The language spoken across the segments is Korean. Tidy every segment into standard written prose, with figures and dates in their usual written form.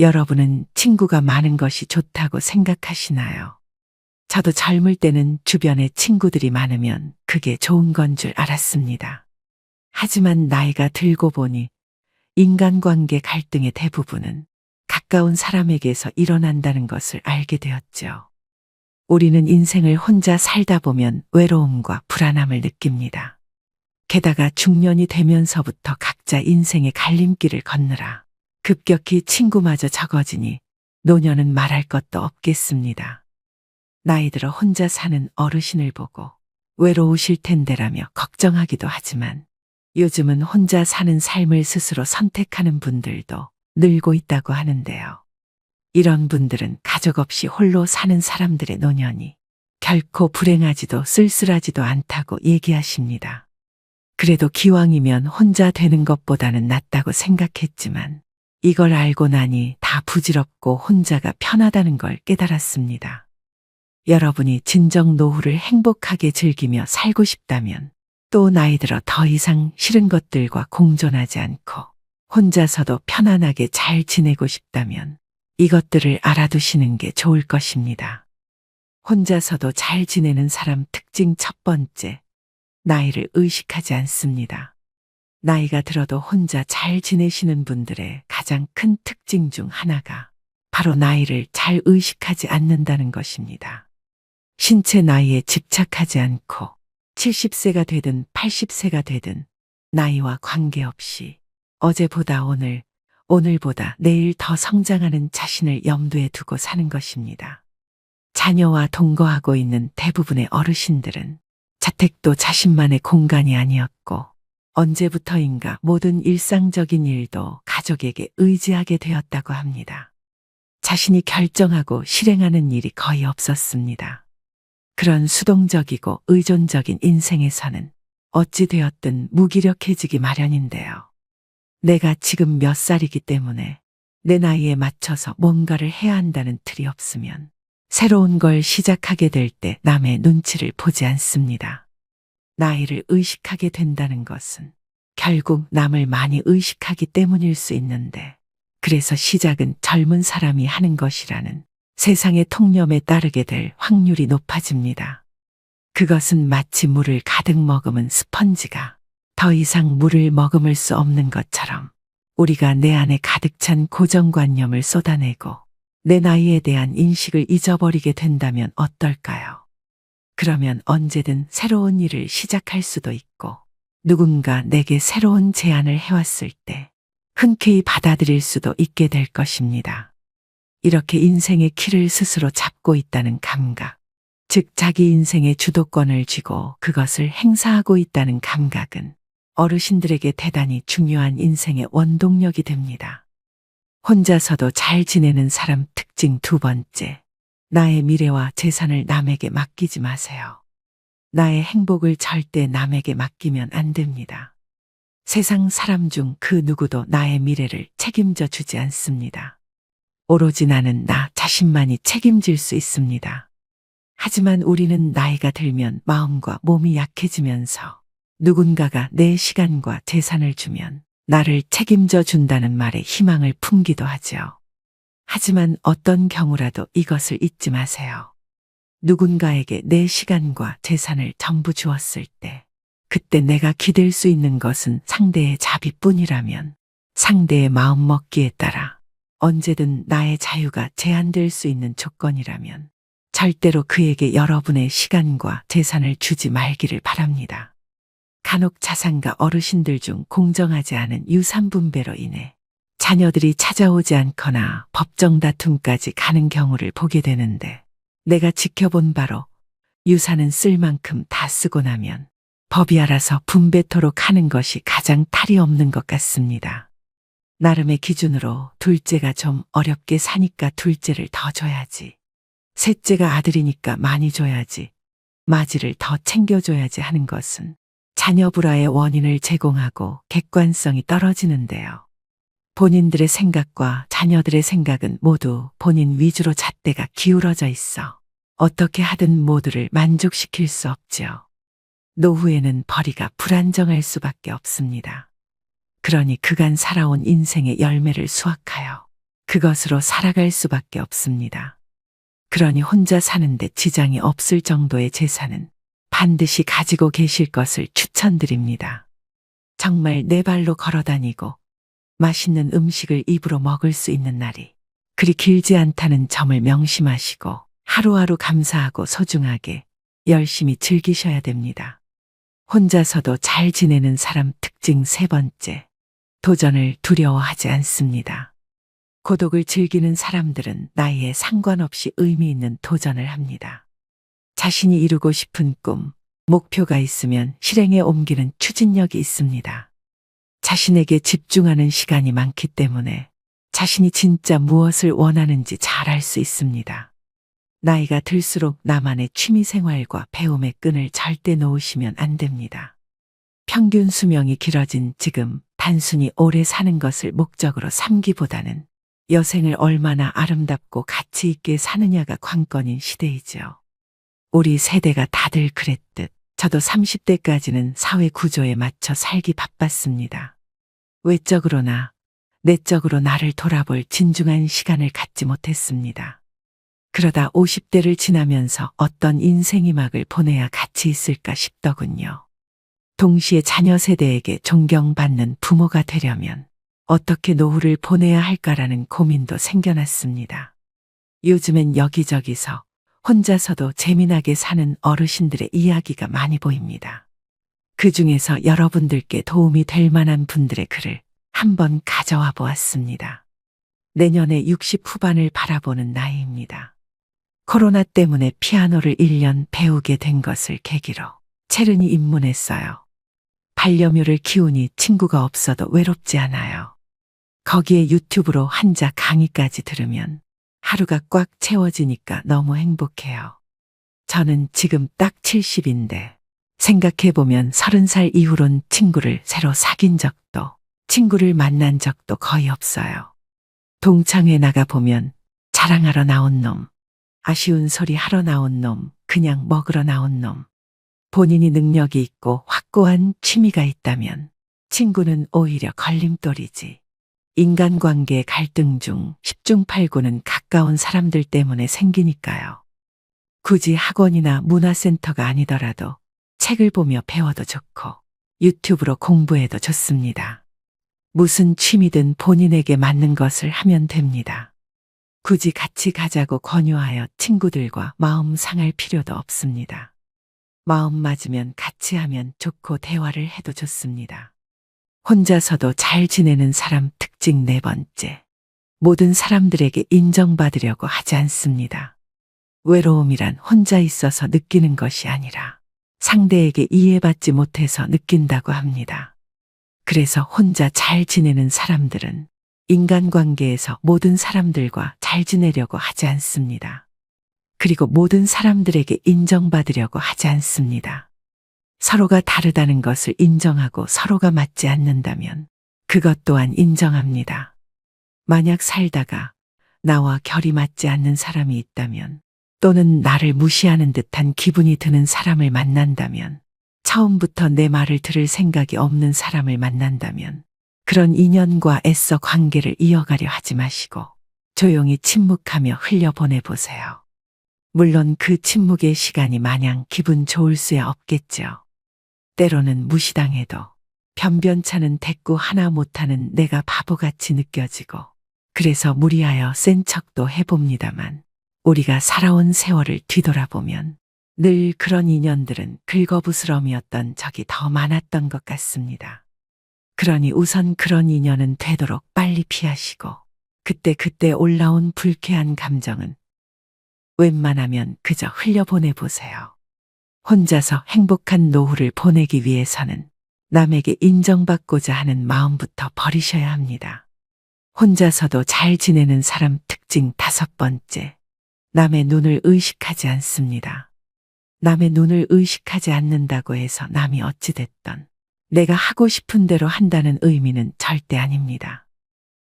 여러분은 친구가 많은 것이 좋다고 생각하시나요? 저도 젊을 때는 주변에 친구들이 많으면 그게 좋은 건 줄 알았습니다. 하지만 나이가 들고 보니 인간관계 갈등의 대부분은 가까운 사람에게서 일어난다는 것을 알게 되었죠. 우리는 인생을 혼자 살다 보면 외로움과 불안함을 느낍니다. 게다가 중년이 되면서부터 각자 인생의 갈림길을 걷느라 급격히 친구마저 적어지니 노년은 말할 것도 없겠습니다. 나이 들어 혼자 사는 어르신을 보고 외로우실 텐데라며 걱정하기도 하지만 요즘은 혼자 사는 삶을 스스로 선택하는 분들도 늘고 있다고 하는데요. 이런 분들은 가족 없이 홀로 사는 사람들의 노년이 결코 불행하지도 쓸쓸하지도 않다고 얘기하십니다. 그래도 기왕이면 혼자 되는 것보다는 낫다고 생각했지만 이걸 알고 나니 다 부질없고 혼자가 편하다는 걸 깨달았습니다. 여러분이 진정 노후를 행복하게 즐기며 살고 싶다면 또 나이 들어 더 이상 싫은 것들과 공존하지 않고 혼자서도 편안하게 잘 지내고 싶다면 이것들을 알아두시는 게 좋을 것입니다. 혼자서도 잘 지내는 사람 특징 첫 번째, 나이를 의식하지 않습니다. 나이가 들어도 혼자 잘 지내시는 분들의 가장 큰 특징 중 하나가 바로 나이를 잘 의식하지 않는다는 것입니다. 신체 나이에 집착하지 않고 70세가 되든 80세가 되든 나이와 관계없이 어제보다 오늘, 오늘보다 내일 더 성장하는 자신을 염두에 두고 사는 것입니다. 자녀와 동거하고 있는 대부분의 어르신들은 자택도 자신만의 공간이 아니었고 언제부터인가 모든 일상적인 일도 가족에게 의지하게 되었다고 합니다. 자신이 결정하고 실행하는 일이 거의 없었습니다. 그런 수동적이고 의존적인 인생에서는 어찌 되었든 무기력해지기 마련인데요. 내가 지금 몇 살이기 때문에 내 나이에 맞춰서 뭔가를 해야 한다는 틀이 없으면 새로운 걸 시작하게 될 때 남의 눈치를 보지 않습니다. 나이를 의식하게 된다는 것은 결국 남을 많이 의식하기 때문일 수 있는데 그래서 시작은 젊은 사람이 하는 것이라는 세상의 통념에 따르게 될 확률이 높아집니다. 그것은 마치 물을 가득 머금은 스펀지가 더 이상 물을 머금을 수 없는 것처럼 우리가 내 안에 가득 찬 고정관념을 쏟아내고 내 나이에 대한 인식을 잊어버리게 된다면 어떨까요? 그러면 언제든 새로운 일을 시작할 수도 있고 누군가 내게 새로운 제안을 해왔을 때 흔쾌히 받아들일 수도 있게 될 것입니다. 이렇게 인생의 키를 스스로 잡고 있다는 감각, 즉 자기 인생의 주도권을 쥐고 그것을 행사하고 있다는 감각은 어르신들에게 대단히 중요한 인생의 원동력이 됩니다. 혼자서도 잘 지내는 사람 특징 두 번째, 나의 미래와 재산을 남에게 맡기지 마세요. 나의 행복을 절대 남에게 맡기면 안 됩니다. 세상 사람 중 그 누구도 나의 미래를 책임져 주지 않습니다. 오로지 나는 나 자신만이 책임질 수 있습니다. 하지만 우리는 나이가 들면 마음과 몸이 약해지면서 누군가가 내 시간과 재산을 주면 나를 책임져 준다는 말에 희망을 품기도 하죠. 하지만 어떤 경우라도 이것을 잊지 마세요. 누군가에게 내 시간과 재산을 전부 주었을 때 그때 내가 기댈 수 있는 것은 상대의 자비뿐이라면 상대의 마음 먹기에 따라 언제든 나의 자유가 제한될 수 있는 조건이라면 절대로 그에게 여러분의 시간과 재산을 주지 말기를 바랍니다. 간혹 자산가 어르신들 중 공정하지 않은 유산 분배로 인해 자녀들이 찾아오지 않거나 법정 다툼까지 가는 경우를 보게 되는데 내가 지켜본 바로 유산은 쓸 만큼 다 쓰고 나면 법이 알아서 분배토록 하는 것이 가장 탈이 없는 것 같습니다. 나름의 기준으로 둘째가 좀 어렵게 사니까 둘째를 더 줘야지. 셋째가 아들이니까 많이 줘야지. 마지를 더 챙겨줘야지 하는 것은 자녀 불화의 원인을 제공하고 객관성이 떨어지는데요. 본인들의 생각과 자녀들의 생각은 모두 본인 위주로 잣대가 기울어져 있어 어떻게 하든 모두를 만족시킬 수 없죠. 노후에는 벌이가 불안정할 수밖에 없습니다. 그러니 그간 살아온 인생의 열매를 수확하여 그것으로 살아갈 수밖에 없습니다. 그러니 혼자 사는데 지장이 없을 정도의 재산은 반드시 가지고 계실 것을 추천드립니다. 정말 네 발로 걸어 다니고 맛있는 음식을 입으로 먹을 수 있는 날이 그리 길지 않다는 점을 명심하시고 하루하루 감사하고 소중하게 열심히 즐기셔야 됩니다. 혼자서도 잘 지내는 사람 특징 세 번째, 도전을 두려워하지 않습니다. 고독을 즐기는 사람들은 나이에 상관없이 의미 있는 도전을 합니다. 자신이 이루고 싶은 꿈, 목표가 있으면 실행에 옮기는 추진력이 있습니다. 자신에게 집중하는 시간이 많기 때문에 자신이 진짜 무엇을 원하는지 잘 알 수 있습니다. 나이가 들수록 나만의 취미생활과 배움의 끈을 절대 놓으시면 안 됩니다. 평균 수명이 길어진 지금 단순히 오래 사는 것을 목적으로 삼기보다는 여생을 얼마나 아름답고 가치 있게 사느냐가 관건인 시대이죠. 우리 세대가 다들 그랬듯 저도 30대까지는 사회 구조에 맞춰 살기 바빴습니다. 외적으로나 내적으로 나를 돌아볼 진중한 시간을 갖지 못했습니다. 그러다 50대를 지나면서 어떤 인생의 막을 보내야 가치 있을까 싶더군요. 동시에 자녀 세대에게 존경받는 부모가 되려면 어떻게 노후를 보내야 할까라는 고민도 생겨났습니다. 요즘엔 여기저기서 혼자서도 재미나게 사는 어르신들의 이야기가 많이 보입니다. 그 중에서 여러분들께 도움이 될 만한 분들의 글을 한번 가져와 보았습니다. 내년에 60 후반을 바라보는 나이입니다. 코로나 때문에 피아노를 1년 배우게 된 것을 계기로 체르니 입문했어요. 반려묘를 키우니 친구가 없어도 외롭지 않아요. 거기에 유튜브로 한자 강의까지 들으면 하루가 꽉 채워지니까 너무 행복해요. 저는 지금 딱 70인데 생각해보면 30살 이후론 친구를 새로 사귄 적도 친구를 만난 적도 거의 없어요. 동창회 나가보면 자랑하러 나온 놈, 아쉬운 소리 하러 나온 놈, 그냥 먹으러 나온 놈. 본인이 능력이 있고 확고한 취미가 있다면 친구는 오히려 걸림돌이지. 인간관계 갈등 중 10중 8구는 가까운 사람들 때문에 생기니까요. 굳이 학원이나 문화센터가 아니더라도 책을 보며 배워도 좋고 유튜브로 공부해도 좋습니다. 무슨 취미든 본인에게 맞는 것을 하면 됩니다. 굳이 같이 가자고 권유하여 친구들과 마음 상할 필요도 없습니다. 마음 맞으면 같이 하면 좋고 대화를 해도 좋습니다. 혼자서도 잘 지내는 사람 특징 네 번째. 모든 사람들에게 인정받으려고 하지 않습니다. 외로움이란 혼자 있어서 느끼는 것이 아니라 상대에게 이해받지 못해서 느낀다고 합니다. 그래서 혼자 잘 지내는 사람들은 인간관계에서 모든 사람들과 잘 지내려고 하지 않습니다. 그리고 모든 사람들에게 인정받으려고 하지 않습니다. 서로가 다르다는 것을 인정하고 서로가 맞지 않는다면 그것 또한 인정합니다. 만약 살다가 나와 결이 맞지 않는 사람이 있다면 또는 나를 무시하는 듯한 기분이 드는 사람을 만난다면 처음부터 내 말을 들을 생각이 없는 사람을 만난다면 그런 인연과 애써 관계를 이어가려 하지 마시고 조용히 침묵하며 흘려보내보세요. 물론 그 침묵의 시간이 마냥 기분 좋을 수야 없겠죠. 때로는 무시당해도 변변찮은 대꾸 하나 못하는 내가 바보같이 느껴지고 그래서 무리하여 센 척도 해봅니다만 우리가 살아온 세월을 뒤돌아보면 늘 그런 인연들은 긁어부스럼이었던 적이 더 많았던 것 같습니다. 그러니 우선 그런 인연은 되도록 빨리 피하시고 그때 올라온 불쾌한 감정은 웬만하면 그저 흘려보내보세요. 혼자서 행복한 노후를 보내기 위해서는 남에게 인정받고자 하는 마음부터 버리셔야 합니다. 혼자서도 잘 지내는 사람 특징 다섯 번째. 남의 눈을 의식하지 않습니다. 남의 눈을 의식하지 않는다고 해서 남이 어찌됐던 내가 하고 싶은 대로 한다는 의미는 절대 아닙니다.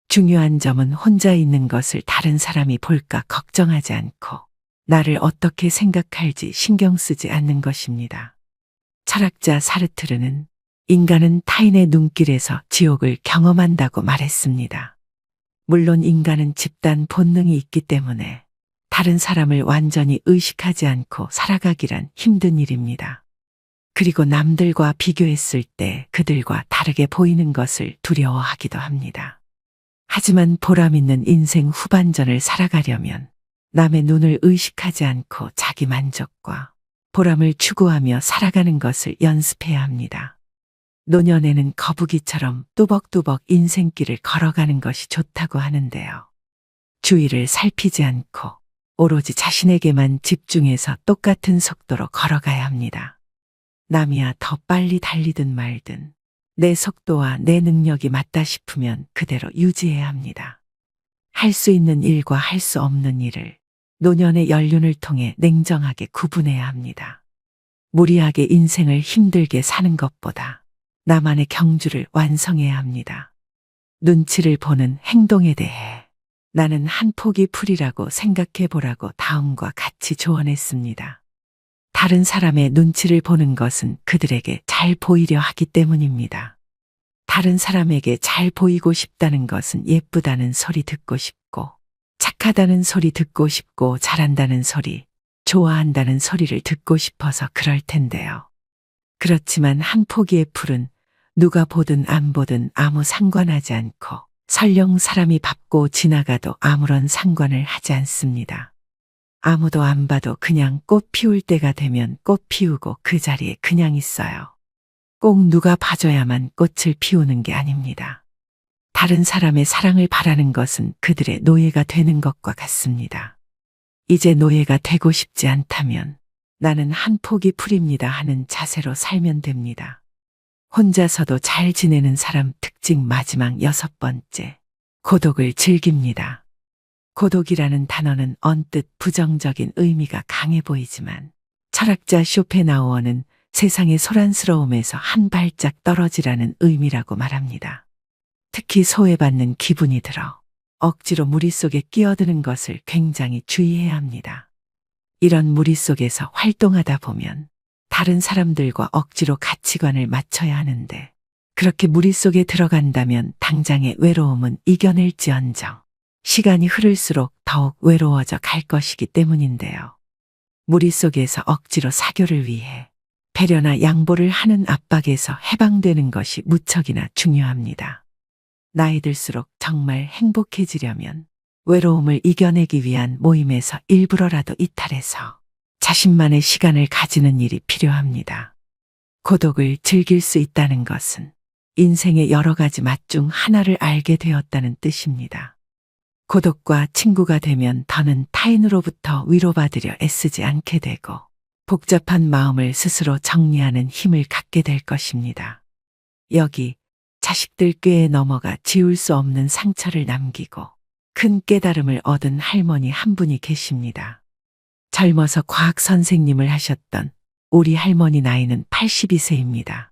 중요한 점은 혼자 있는 것을 다른 사람이 볼까 걱정하지 않고 나를 어떻게 생각할지 신경 쓰지 않는 것입니다. 철학자 사르트르는 인간은 타인의 눈길에서 지옥을 경험한다고 말했습니다. 물론 인간은 집단 본능이 있기 때문에 다른 사람을 완전히 의식하지 않고 살아가기란 힘든 일입니다. 그리고 남들과 비교했을 때 그들과 다르게 보이는 것을 두려워하기도 합니다. 하지만 보람 있는 인생 후반전을 살아가려면 남의 눈을 의식하지 않고 자기 만족과 보람을 추구하며 살아가는 것을 연습해야 합니다. 노년에는 거북이처럼 뚜벅뚜벅 인생길을 걸어가는 것이 좋다고 하는데요. 주위를 살피지 않고 오로지 자신에게만 집중해서 똑같은 속도로 걸어가야 합니다. 남이야 더 빨리 달리든 말든 내 속도와 내 능력이 맞다 싶으면 그대로 유지해야 합니다. 할 수 있는 일과 할 수 없는 일을 노년의 연륜을 통해 냉정하게 구분해야 합니다. 무리하게 인생을 힘들게 사는 것보다 나만의 경주를 완성해야 합니다. 눈치를 보는 행동에 대해 나는 한 포기 풀이라고 생각해 보라고 다음과 같이 조언했습니다. 다른 사람의 눈치를 보는 것은 그들에게 잘 보이려 하기 때문입니다. 다른 사람에게 잘 보이고 싶다는 것은 예쁘다는 소리 듣고 싶고, 착하다는 소리 듣고 싶고, 잘한다는 소리, 좋아한다는 소리를 듣고 싶어서 그럴 텐데요. 그렇지만 한 포기의 풀은 누가 보든 안 보든 아무 상관하지 않고 설령 사람이 밟고 지나가도 아무런 상관을 하지 않습니다. 아무도 안 봐도 그냥 꽃 피울 때가 되면 꽃 피우고 그 자리에 그냥 있어요. 꼭 누가 봐줘야만 꽃을 피우는 게 아닙니다. 다른 사람의 사랑을 바라는 것은 그들의 노예가 되는 것과 같습니다. 이제 노예가 되고 싶지 않다면 나는 한 포기 풀입니다 하는 자세로 살면 됩니다. 혼자서도 잘 지내는 사람 특징 마지막 6번째. 고독을 즐깁니다. 고독이라는 단어는 언뜻 부정적인 의미가 강해 보이지만 철학자 쇼펜하우어는 세상의 소란스러움에서 한 발짝 떨어지라는 의미라고 말합니다. 특히 소외받는 기분이 들어 억지로 무리 속에 끼어드는 것을 굉장히 주의해야 합니다. 이런 무리 속에서 활동하다 보면 다른 사람들과 억지로 가치관을 맞춰야 하는데 그렇게 무리 속에 들어간다면 당장의 외로움은 이겨낼지언정 시간이 흐를수록 더욱 외로워져 갈 것이기 때문인데요. 무리 속에서 억지로 사교를 위해 배려나 양보를 하는 압박에서 해방되는 것이 무척이나 중요합니다. 나이 들수록 정말 행복해지려면 외로움을 이겨내기 위한 모임에서 일부러라도 이탈해서 자신만의 시간을 가지는 일이 필요합니다. 고독을 즐길 수 있다는 것은 인생의 여러 가지 맛 중 하나를 알게 되었다는 뜻입니다. 고독과 친구가 되면 더는 타인으로부터 위로받으려 애쓰지 않게 되고 복잡한 마음을 스스로 정리하는 힘을 갖게 될 것입니다. 여기 자식들 꾀에 넘어가 지울 수 없는 상처를 남기고 큰 깨달음을 얻은 할머니 한 분이 계십니다. 젊어서 과학 선생님을 하셨던 우리 할머니 나이는 82세입니다.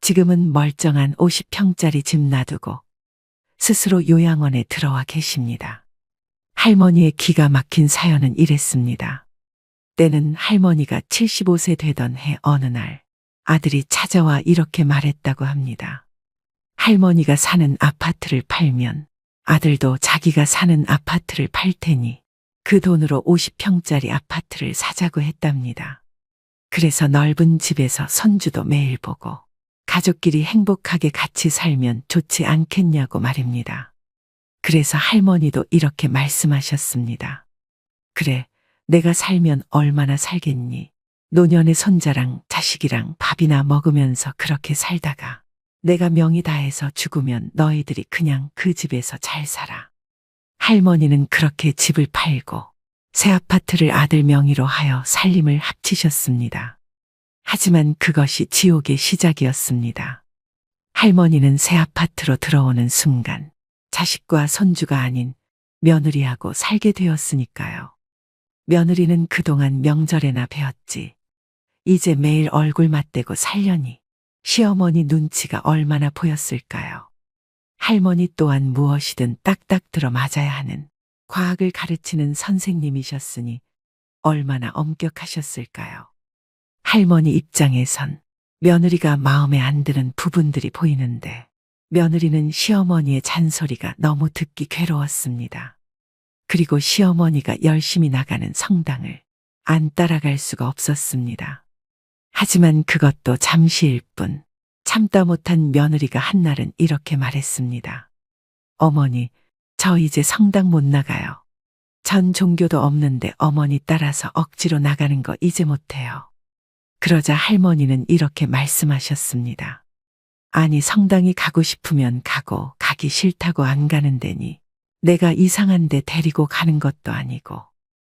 지금은 멀쩡한 50평짜리 집 놔두고 스스로 요양원에 들어와 계십니다. 할머니의 기가 막힌 사연은 이랬습니다. 때는 할머니가 75세 되던 해 어느 날 아들이 찾아와 이렇게 말했다고 합니다. 할머니가 사는 아파트를 팔면 아들도 자기가 사는 아파트를 팔 테니 그 돈으로 50평짜리 아파트를 사자고 했답니다. 그래서 넓은 집에서 손주도 매일 보고 가족끼리 행복하게 같이 살면 좋지 않겠냐고 말입니다. 그래서 할머니도 이렇게 말씀하셨습니다. 그래, 내가 살면 얼마나 살겠니? 노년의 손자랑 자식이랑 밥이나 먹으면서 그렇게 살다가 내가 명이 다해서 죽으면 너희들이 그냥 그 집에서 잘 살아. 할머니는 그렇게 집을 팔고 새 아파트를 아들 명의로 하여 살림을 합치셨습니다. 하지만 그것이 지옥의 시작이었습니다. 할머니는 새 아파트로 들어오는 순간 자식과 손주가 아닌 며느리하고 살게 되었으니까요. 며느리는 그동안 명절에나 뵈었지. 이제 매일 얼굴 맞대고 살려니 시어머니 눈치가 얼마나 보였을까요? 할머니 또한 무엇이든 딱딱 들어 맞아야 하는 과학을 가르치는 선생님이셨으니 얼마나 엄격하셨을까요? 할머니 입장에선 며느리가 마음에 안 드는 부분들이 보이는데 며느리는 시어머니의 잔소리가 너무 듣기 괴로웠습니다. 그리고 시어머니가 열심히 나가는 성당을 안 따라갈 수가 없었습니다. 하지만 그것도 잠시일 뿐. 참다 못한 며느리가 한날은 이렇게 말했습니다. 어머니, 저 이제 성당 못 나가요. 전 종교도 없는데 어머니 따라서 억지로 나가는 거 이제 못해요. 그러자 할머니는 이렇게 말씀하셨습니다. 아니, 성당이 가고 싶으면 가고 가기 싫다고 안 가는 데니 내가 이상한 데 데리고 가는 것도 아니고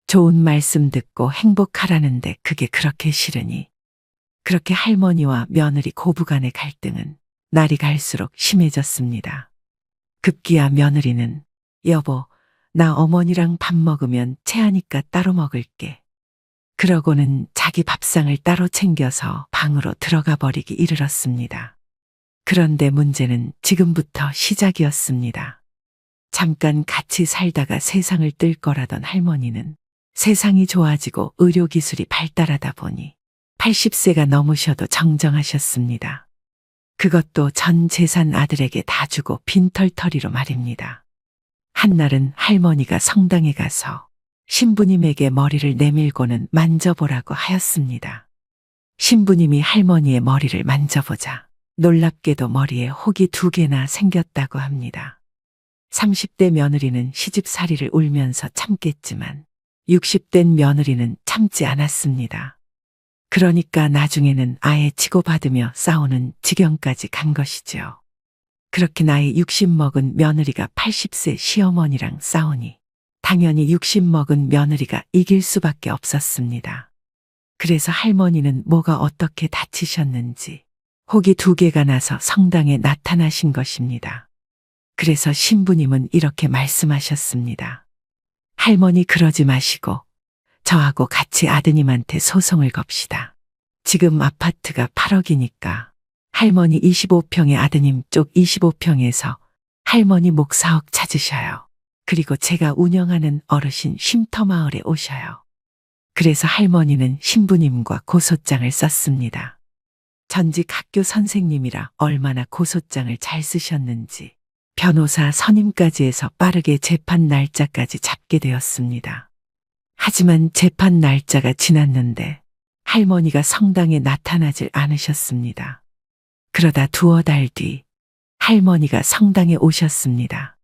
좋은 말씀 듣고 행복하라는데 그게 그렇게 싫으니. 그렇게 할머니와 며느리 고부간의 갈등은 날이 갈수록 심해졌습니다. 급기야 며느리는 여보, 나 어머니랑 밥 먹으면 체하니까 따로 먹을게. 그러고는 자기 밥상을 따로 챙겨서 방으로 들어가 버리기 이르렀습니다. 그런데 문제는 지금부터 시작이었습니다. 잠깐 같이 살다가 세상을 뜰 거라던 할머니는 세상이 좋아지고 의료기술이 발달하다 보니 80세가 넘으셔도 정정하셨습니다. 그것도 전 재산 아들에게 다 주고 빈털터리로 말입니다. 한날은 할머니가 성당에 가서 신부님에게 머리를 내밀고는 만져보라고 하였습니다. 신부님이 할머니의 머리를 만져보자 놀랍게도 머리에 혹이 2개나 생겼다고 합니다. 30대 며느리는 시집살이를 울면서 참겠지만 60된 며느리는 참지 않았습니다. 그러니까 나중에는 아예 치고받으며 싸우는 지경까지 간 것이지요. 그렇게 나이 60 먹은 며느리가 80세 시어머니랑 싸우니 당연히 60 먹은 며느리가 이길 수밖에 없었습니다. 그래서 할머니는 뭐가 어떻게 다치셨는지 혹이 2개가 나서 성당에 나타나신 것입니다. 그래서 신부님은 이렇게 말씀하셨습니다. 할머니 그러지 마시고 저하고 같이 아드님한테 소송을 겁시다. 지금 아파트가 8억이니까 할머니 25평에 아드님 쪽 25평에서 할머니 목 4억 찾으셔요. 그리고 제가 운영하는 어르신 쉼터마을에 오셔요. 그래서 할머니는 신부님과 고소장을 썼습니다. 전직 학교 선생님이라 얼마나 고소장을 잘 쓰셨는지 변호사 선임까지 해서 빠르게 재판 날짜까지 잡게 되었습니다. 하지만 재판 날짜가 지났는데 할머니가 성당에 나타나질 않으셨습니다. 그러다 2달 뒤 할머니가 성당에 오셨습니다.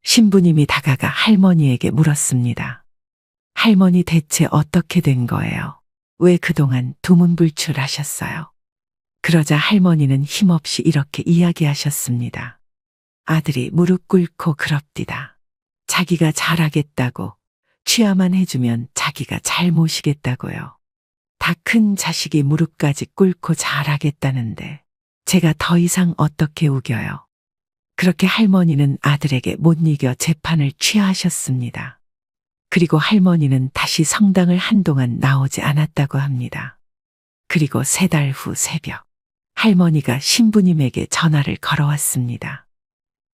신부님이 다가가 할머니에게 물었습니다. 할머니 대체 어떻게 된 거예요? 왜 그동안 두문불출하셨어요? 그러자 할머니는 힘없이 이렇게 이야기하셨습니다. 아들이 무릎 꿇고 그럽디다. 자기가 잘하겠다고 취하만 해주면 자기가 잘 모시겠다고요. 다 큰 자식이 무릎까지 꿇고 잘하겠다는데 제가 더 이상 어떻게 우겨요. 그렇게 할머니는 아들에게 못 이겨 재판을 취하하셨습니다. 그리고 할머니는 다시 성당을 한동안 나오지 않았다고 합니다. 그리고 3달 후 새벽 할머니가 신부님에게 전화를 걸어왔습니다.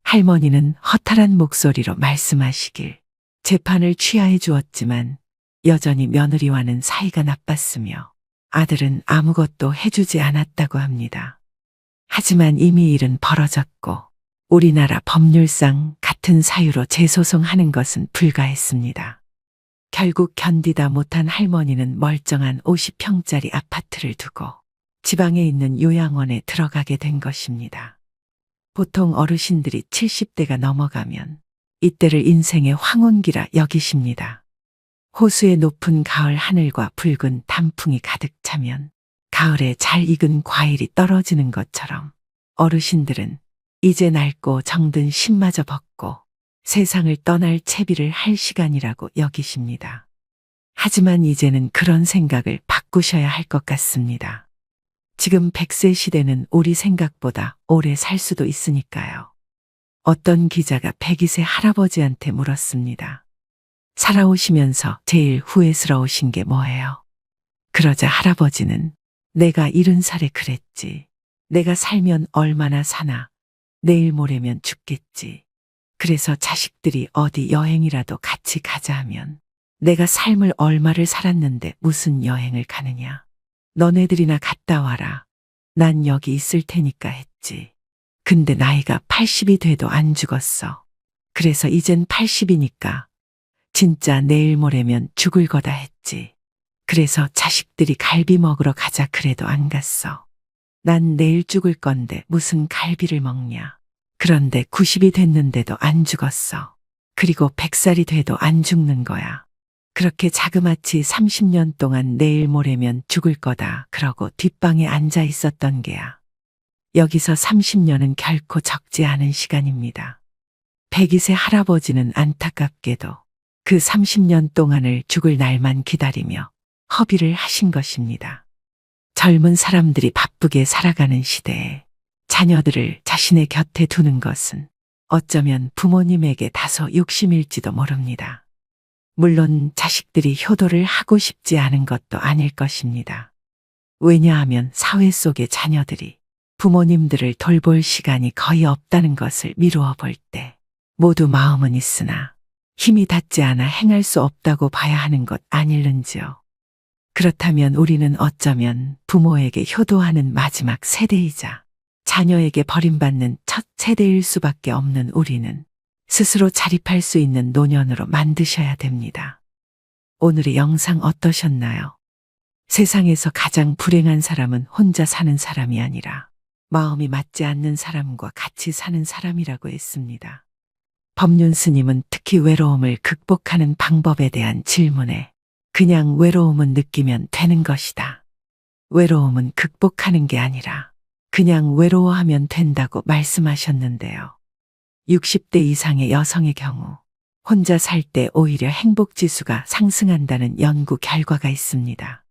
할머니는 허탈한 목소리로 말씀하시길 재판을 취하해 주었지만 여전히 며느리와는 사이가 나빴으며 아들은 아무것도 해주지 않았다고 합니다. 하지만 이미 일은 벌어졌고 우리나라 법률상 같은 사유로 재소송하는 것은 불가했습니다. 결국 견디다 못한 할머니는 멀쩡한 50평짜리 아파트를 두고 지방에 있는 요양원에 들어가게 된 것입니다. 보통 어르신들이 70대가 넘어가면 이때를 인생의 황혼기라 여기십니다. 호수의 높은 가을 하늘과 붉은 단풍이 가득 차면 가을에 잘 익은 과일이 떨어지는 것처럼 어르신들은 이제 낡고 정든 신마저 벗고 세상을 떠날 채비를 할 시간이라고 여기십니다. 하지만 이제는 그런 생각을 바꾸셔야 할 것 같습니다. 지금 100세 시대는 우리 생각보다 오래 살 수도 있으니까요. 어떤 기자가 102세 할아버지한테 물었습니다. 살아오시면서 제일 후회스러우신 게 뭐예요? 그러자 할아버지는 내가 70살에 그랬지. 내가 살면 얼마나 사나. 내일 모레면 죽겠지. 그래서 자식들이 어디 여행이라도 같이 가자 하면 내가 삶을 얼마를 살았는데 무슨 여행을 가느냐. 너네들이나 갔다 와라. 난 여기 있을 테니까 했지. 근데 나이가 80이 돼도 안 죽었어. 그래서 이젠 80이니까 진짜 내일 모레면 죽을 거다 했지. 그래서 자식들이 갈비 먹으러 가자 그래도 안 갔어. 난 내일 죽을 건데 무슨 갈비를 먹냐. 그런데 90이 됐는데도 안 죽었어. 그리고 100살이 돼도 안 죽는 거야. 그렇게 자그마치 30년 동안 내일 모레면 죽을 거다 그러고 뒷방에 앉아 있었던 게야. 여기서 30년은 결코 적지 않은 시간입니다. 102세 할아버지는 안타깝게도 그 30년 동안을 죽을 날만 기다리며 허비를 하신 것입니다. 젊은 사람들이 바쁘게 살아가는 시대에 자녀들을 자신의 곁에 두는 것은 어쩌면 부모님에게 다소 욕심일지도 모릅니다. 물론 자식들이 효도를 하고 싶지 않은 것도 아닐 것입니다. 왜냐하면 사회 속의 자녀들이 부모님들을 돌볼 시간이 거의 없다는 것을 미루어 볼 때 모두 마음은 있으나 힘이 닿지 않아 행할 수 없다고 봐야 하는 것 아닐는지요. 그렇다면 우리는 어쩌면 부모에게 효도하는 마지막 세대이자 자녀에게 버림받는 첫 세대일 수밖에 없는 우리는 스스로 자립할 수 있는 노년으로 만드셔야 됩니다. 오늘의 영상 어떠셨나요? 세상에서 가장 불행한 사람은 혼자 사는 사람이 아니라 마음이 맞지 않는 사람과 같이 사는 사람이라고 했습니다. 법륜 스님은 특히 외로움을 극복하는 방법에 대한 질문에 그냥 외로움은 느끼면 되는 것이다. 외로움은 극복하는 게 아니라 그냥 외로워하면 된다고 말씀하셨는데요. 60대 이상의 여성의 경우 혼자 살 때 오히려 행복지수가 상승한다는 연구 결과가 있습니다.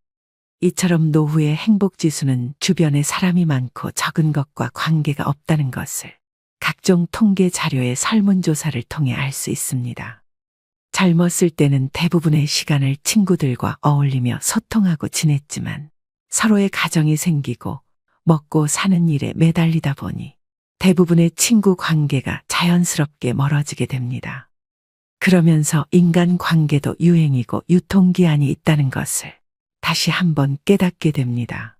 이처럼 노후의 행복지수는 주변에 사람이 많고 적은 것과 관계가 없다는 것을 각종 통계 자료의 설문조사를 통해 알 수 있습니다. 젊었을 때는 대부분의 시간을 친구들과 어울리며 소통하고 지냈지만 서로의 가정이 생기고 먹고 사는 일에 매달리다 보니 대부분의 친구 관계가 자연스럽게 멀어지게 됩니다. 그러면서 인간 관계도 유행이고 유통기한이 있다는 것을 다시 한번 깨닫게 됩니다.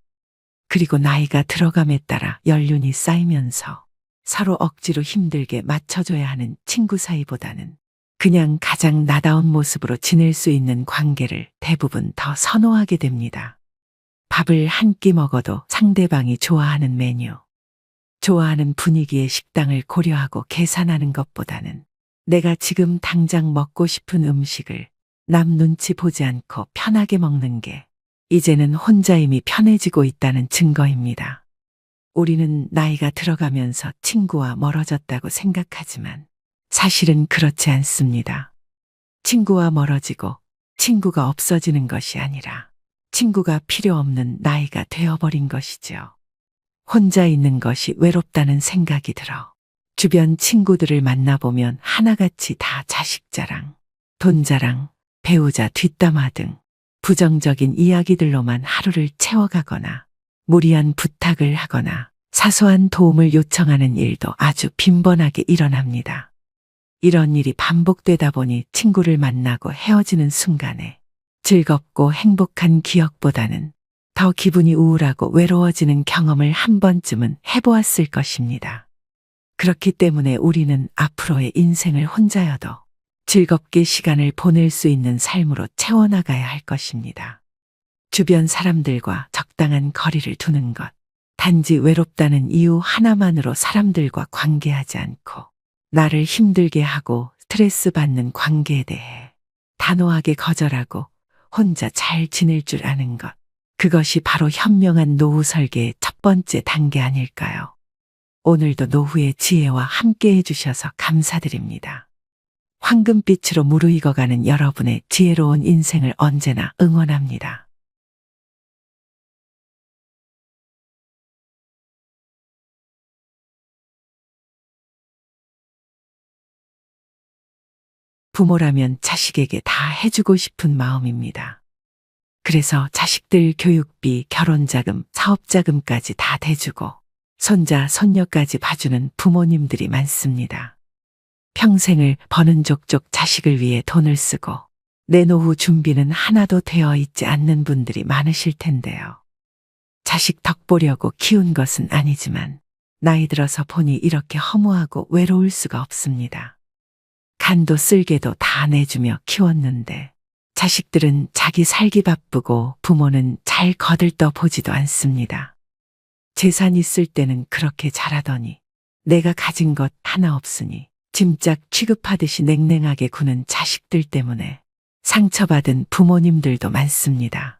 그리고 나이가 들어감에 따라 연륜이 쌓이면서 서로 억지로 힘들게 맞춰줘야 하는 친구 사이보다는 그냥 가장 나다운 모습으로 지낼 수 있는 관계를 대부분 더 선호하게 됩니다. 밥을 한 끼 먹어도 상대방이 좋아하는 메뉴, 좋아하는 분위기의 식당을 고려하고 계산하는 것보다는 내가 지금 당장 먹고 싶은 음식을 남 눈치 보지 않고 편하게 먹는 게 이제는 혼자임이 편해지고 있다는 증거입니다. 우리는 나이가 들어가면서 친구와 멀어졌다고 생각하지만 사실은 그렇지 않습니다. 친구와 멀어지고 친구가 없어지는 것이 아니라 친구가 필요 없는 나이가 되어버린 것이죠. 혼자 있는 것이 외롭다는 생각이 들어 주변 친구들을 만나보면 하나같이 다 자식 자랑, 돈 자랑, 배우자 뒷담화 등 부정적인 이야기들로만 하루를 채워가거나 무리한 부탁을 하거나 사소한 도움을 요청하는 일도 아주 빈번하게 일어납니다. 이런 일이 반복되다 보니 친구를 만나고 헤어지는 순간에 즐겁고 행복한 기억보다는 더 기분이 우울하고 외로워지는 경험을 한 번쯤은 해보았을 것입니다. 그렇기 때문에 우리는 앞으로의 인생을 혼자여도 즐겁게 시간을 보낼 수 있는 삶으로 채워나가야 할 것입니다. 주변 사람들과 적당한 거리를 두는 것, 단지 외롭다는 이유 하나만으로 사람들과 관계하지 않고 나를 힘들게 하고 스트레스 받는 관계에 대해 단호하게 거절하고 혼자 잘 지낼 줄 아는 것, 그것이 바로 현명한 노후 설계의 첫 번째 단계 아닐까요? 오늘도 노후의 지혜와 함께 해주셔서 감사드립니다. 황금빛으로 무르익어가는 여러분의 지혜로운 인생을 언제나 응원합니다. 부모라면 자식에게 다 해주고 싶은 마음입니다. 그래서 자식들 교육비, 결혼자금, 사업자금까지 다 대주고 손자, 손녀까지 봐주는 부모님들이 많습니다. 평생을 버는 족족 자식을 위해 돈을 쓰고 내 노후 준비는 하나도 되어 있지 않는 분들이 많으실 텐데요. 자식 덕 보려고 키운 것은 아니지만 나이 들어서 보니 이렇게 허무하고 외로울 수가 없습니다. 간도 쓸개도 다 내주며 키웠는데 자식들은 자기 살기 바쁘고 부모는 잘 거들떠 보지도 않습니다. 재산 있을 때는 그렇게 잘하더니 내가 가진 것 하나 없으니 짐짝 취급하듯이 냉랭하게 구는 자식들 때문에 상처받은 부모님들도 많습니다.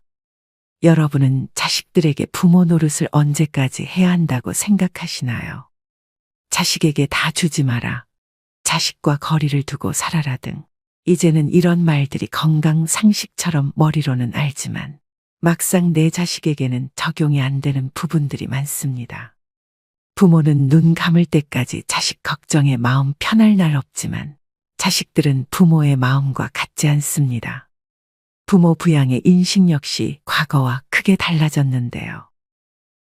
여러분은 자식들에게 부모 노릇을 언제까지 해야 한다고 생각하시나요? 자식에게 다 주지 마라. 자식과 거리를 두고 살아라 등 이제는 이런 말들이 건강 상식처럼 머리로는 알지만 막상 내 자식에게는 적용이 안 되는 부분들이 많습니다. 부모는 눈 감을 때까지 자식 걱정에 마음 편할 날 없지만 자식들은 부모의 마음과 같지 않습니다. 부모 부양의 인식 역시 과거와 크게 달라졌는데요.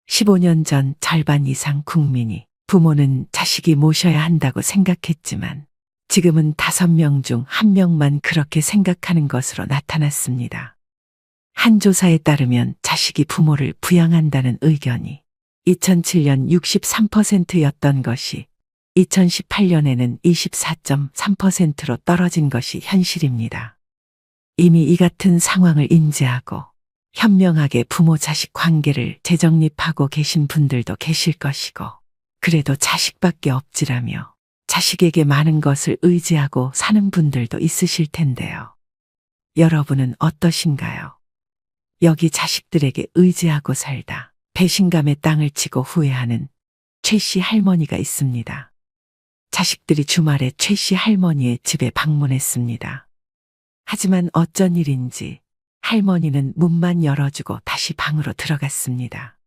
15년 전 절반 이상 국민이 부모는 자식이 모셔야 한다고 생각했지만 지금은 5명 중 1명만 그렇게 생각하는 것으로 나타났습니다. 한 조사에 따르면 자식이 부모를 부양한다는 의견이 2007년 63%였던 것이 2018년에는 24.3%로 떨어진 것이 현실입니다. 이미 이 같은 상황을 인지하고 현명하게 부모 자식 관계를 재정립하고 계신 분들도 계실 것이고 그래도 자식밖에 없지라며 자식에게 많은 것을 의지하고 사는 분들도 있으실 텐데요. 여러분은 어떠신가요? 여기 자식들에게 의지하고 살다 배신감에 땅을 치고 후회하는 최 씨 할머니가 있습니다. 자식들이 주말에 최 씨 할머니의 집에 방문했습니다. 하지만 어쩐 일인지 할머니는 문만 열어주고 다시 방으로 들어갔습니다.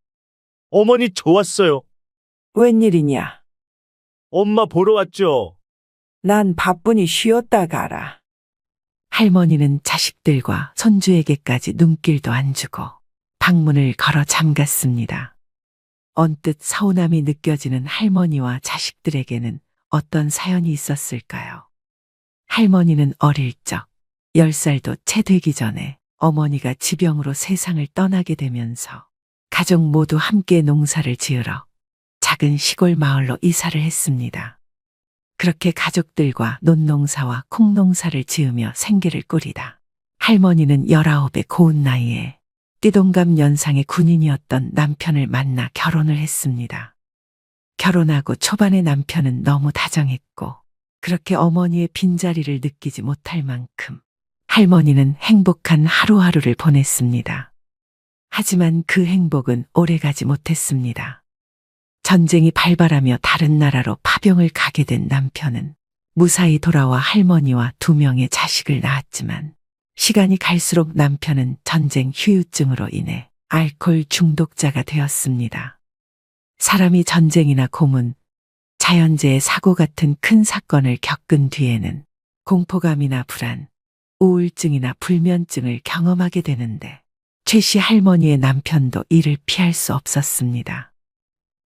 어머니 좋았어요. 웬일이냐? 엄마 보러 왔죠. 난 바쁘니 쉬었다 가라. 할머니는 자식들과 손주에게까지 눈길도 안 주고 방문을 걸어 잠갔습니다. 언뜻 서운함이 느껴지는 할머니와 자식들에게는 어떤 사연이 있었을까요? 할머니는 어릴 적 10살도 채 되기 전에 어머니가 지병으로 세상을 떠나게 되면서 가족 모두 함께 농사를 지으러 작은 시골 마을로 이사를 했습니다. 그렇게 가족들과 논농사와 콩농사를 지으며 생계를 꾸리다 할머니는 19의 고운 나이에 띠동갑 연상의 군인이었던 남편을 만나 결혼을 했습니다. 결혼하고 초반에 남편은 너무 다정했고 그렇게 어머니의 빈자리를 느끼지 못할 만큼 할머니는 행복한 하루하루를 보냈습니다. 하지만 그 행복은 오래가지 못했습니다. 전쟁이 발발하며 다른 나라로 파병을 가게 된 남편은 무사히 돌아와 할머니와 2명의 자식을 낳았지만 시간이 갈수록 남편은 전쟁 후유증으로 인해 알코올 중독자가 되었습니다. 사람이 전쟁이나 고문, 자연재해 사고 같은 큰 사건을 겪은 뒤에는 공포감이나 불안, 우울증이나 불면증을 경험하게 되는데 최 씨 할머니의 남편도 이를 피할 수 없었습니다.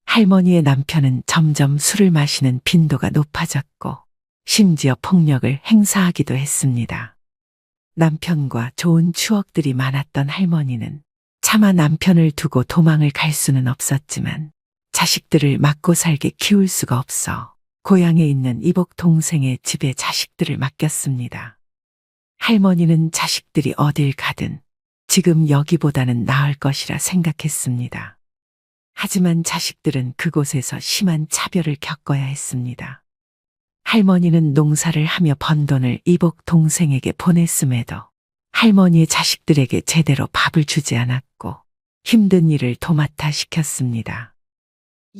할머니의 남편은 점점 술을 마시는 빈도가 높아졌고 심지어 폭력을 행사하기도 했습니다. 남편과 좋은 추억들이 많았던 할머니는 차마 남편을 두고 도망을 갈 수는 없었지만 자식들을 맞고 살게 키울 수가 없어 고향에 있는 이복 동생의 집에 자식들을 맡겼습니다. 할머니는 자식들이 어딜 가든 지금 여기보다는 나을 것이라 생각했습니다. 하지만 자식들은 그곳에서 심한 차별을 겪어야 했습니다. 할머니는 농사를 하며 번 돈을 이복 동생에게 보냈음에도 할머니의 자식들에게 제대로 밥을 주지 않았고 힘든 일을 도맡아 시켰습니다.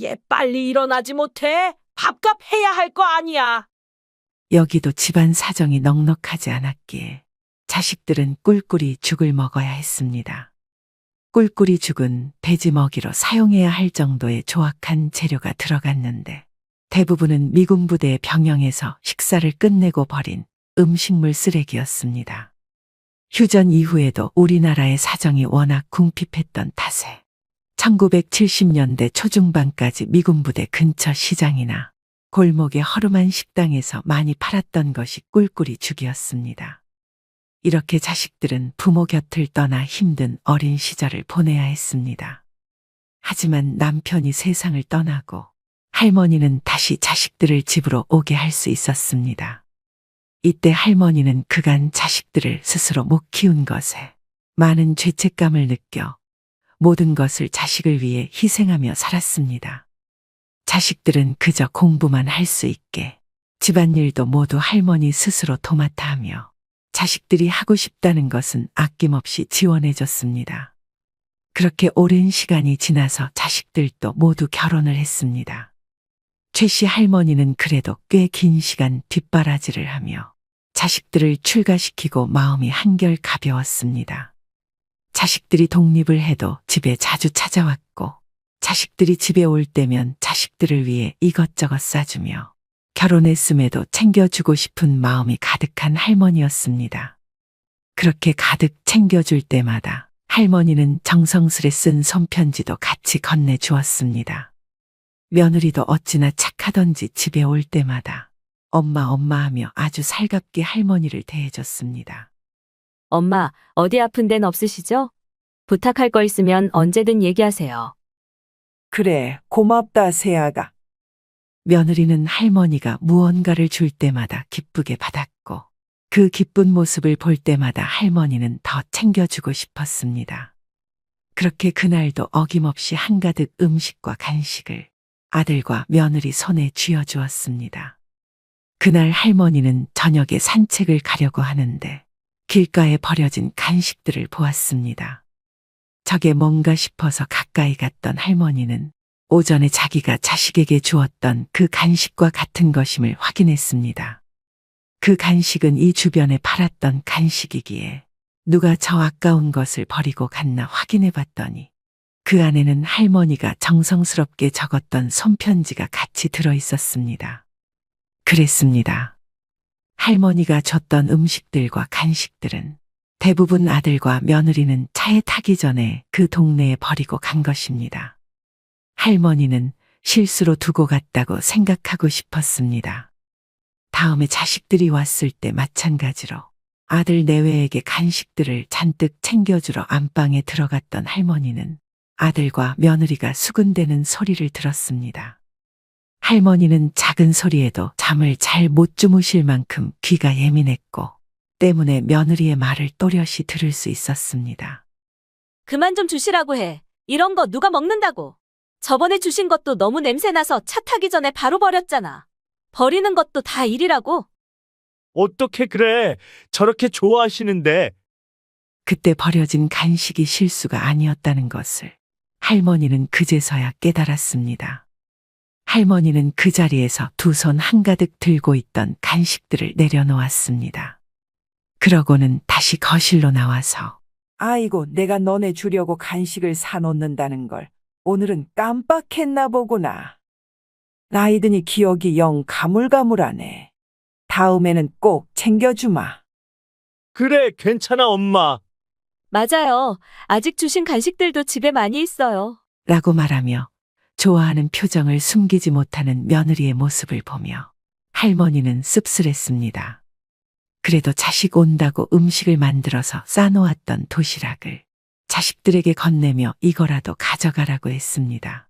얘 빨리 일어나지 못해? 밥값 해야 할 거 아니야. 여기도 집안 사정이 넉넉하지 않았기에 자식들은 꿀꿀이 죽을 먹어야 했습니다. 꿀꿀이 죽은 돼지 먹이로 사용해야 할 정도의 조악한 재료가 들어갔는데 대부분은 미군 부대의 병영에서 식사를 끝내고 버린 음식물 쓰레기였습니다. 휴전 이후에도 우리나라의 사정이 워낙 궁핍했던 탓에 1970년대 초중반까지 미군 부대 근처 시장이나 골목의 허름한 식당에서 많이 팔았던 것이 꿀꿀이 죽이었습니다. 이렇게 자식들은 부모 곁을 떠나 힘든 어린 시절을 보내야 했습니다. 하지만 남편이 세상을 떠나고 할머니는 다시 자식들을 집으로 오게 할 수 있었습니다. 이때 할머니는 그간 자식들을 스스로 못 키운 것에 많은 죄책감을 느껴 모든 것을 자식을 위해 희생하며 살았습니다. 자식들은 그저 공부만 할 수 있게 집안일도 모두 할머니 스스로 도맡아 하며 자식들이 하고 싶다는 것은 아낌없이 지원해 줬습니다. 그렇게 오랜 시간이 지나서 자식들도 모두 결혼을 했습니다. 최 씨 할머니는 그래도 꽤 긴 시간 뒷바라지를 하며 자식들을 출가시키고 마음이 한결 가벼웠습니다. 자식들이 독립을 해도 집에 자주 찾아왔고 자식들이 집에 올 때면 자식들을 위해 이것저것 싸주며 결혼했음에도 챙겨주고 싶은 마음이 가득한 할머니였습니다. 그렇게 가득 챙겨줄 때마다 할머니는 정성스레 쓴 손편지도 같이 건네주었습니다. 며느리도 어찌나 착하던지 집에 올 때마다 엄마 엄마 하며 아주 살갑게 할머니를 대해줬습니다. 엄마, 어디 아픈 데는 없으시죠? 부탁할 거 있으면 언제든 얘기하세요. 그래, 고맙다, 새아가. 며느리는 할머니가 무언가를 줄 때마다 기쁘게 받았고 그 기쁜 모습을 볼 때마다 할머니는 더 챙겨주고 싶었습니다. 그렇게 그날도 어김없이 한가득 음식과 간식을 아들과 며느리 손에 쥐어주었습니다. 그날 할머니는 저녁에 산책을 가려고 하는데 길가에 버려진 간식들을 보았습니다. 저게 뭔가 싶어서 가까이 갔던 할머니는 오전에 자기가 자식에게 주었던 그 간식과 같은 것임을 확인했습니다. 그 간식은 이 주변에 팔았던 간식이기에 누가 저 아까운 것을 버리고 갔나 확인해 봤더니 그 안에는 할머니가 정성스럽게 적었던 손편지가 같이 들어 있었습니다. 그랬습니다. 할머니가 줬던 음식들과 간식들은 대부분 아들과 며느리는 차에 타기 전에 그 동네에 버리고 간 것입니다. 할머니는 실수로 두고 갔다고 생각하고 싶었습니다. 다음에 자식들이 왔을 때 마찬가지로 아들 내외에게 간식들을 잔뜩 챙겨주러 안방에 들어갔던 할머니는 아들과 며느리가 수군대는 소리를 들었습니다. 할머니는 작은 소리에도 잠을 잘 못 주무실 만큼 귀가 예민했고 때문에 며느리의 말을 또렷이 들을 수 있었습니다. 그만 좀 주시라고 해. 이런 거 누가 먹는다고. 저번에 주신 것도 너무 냄새나서 차 타기 전에 바로 버렸잖아. 버리는 것도 다 일이라고. 어떻게 그래? 저렇게 좋아하시는데. 그때 버려진 간식이 실수가 아니었다는 것을 할머니는 그제서야 깨달았습니다. 할머니는 그 자리에서 두 손 한가득 들고 있던 간식들을 내려놓았습니다. 그러고는 다시 거실로 나와서 아이고, 내가 너네 주려고 간식을 사놓는다는 걸 오늘은 깜빡했나 보구나. 나이 드니 기억이 영 가물가물하네. 다음에는 꼭 챙겨주마. 그래, 괜찮아, 엄마. 맞아요. 아직 주신 간식들도 집에 많이 있어요. 라고 말하며 좋아하는 표정을 숨기지 못하는 며느리의 모습을 보며 할머니는 씁쓸했습니다. 그래도 자식 온다고 음식을 만들어서 싸놓았던 도시락을 자식들에게 건네며 이거라도 가져가라고 했습니다.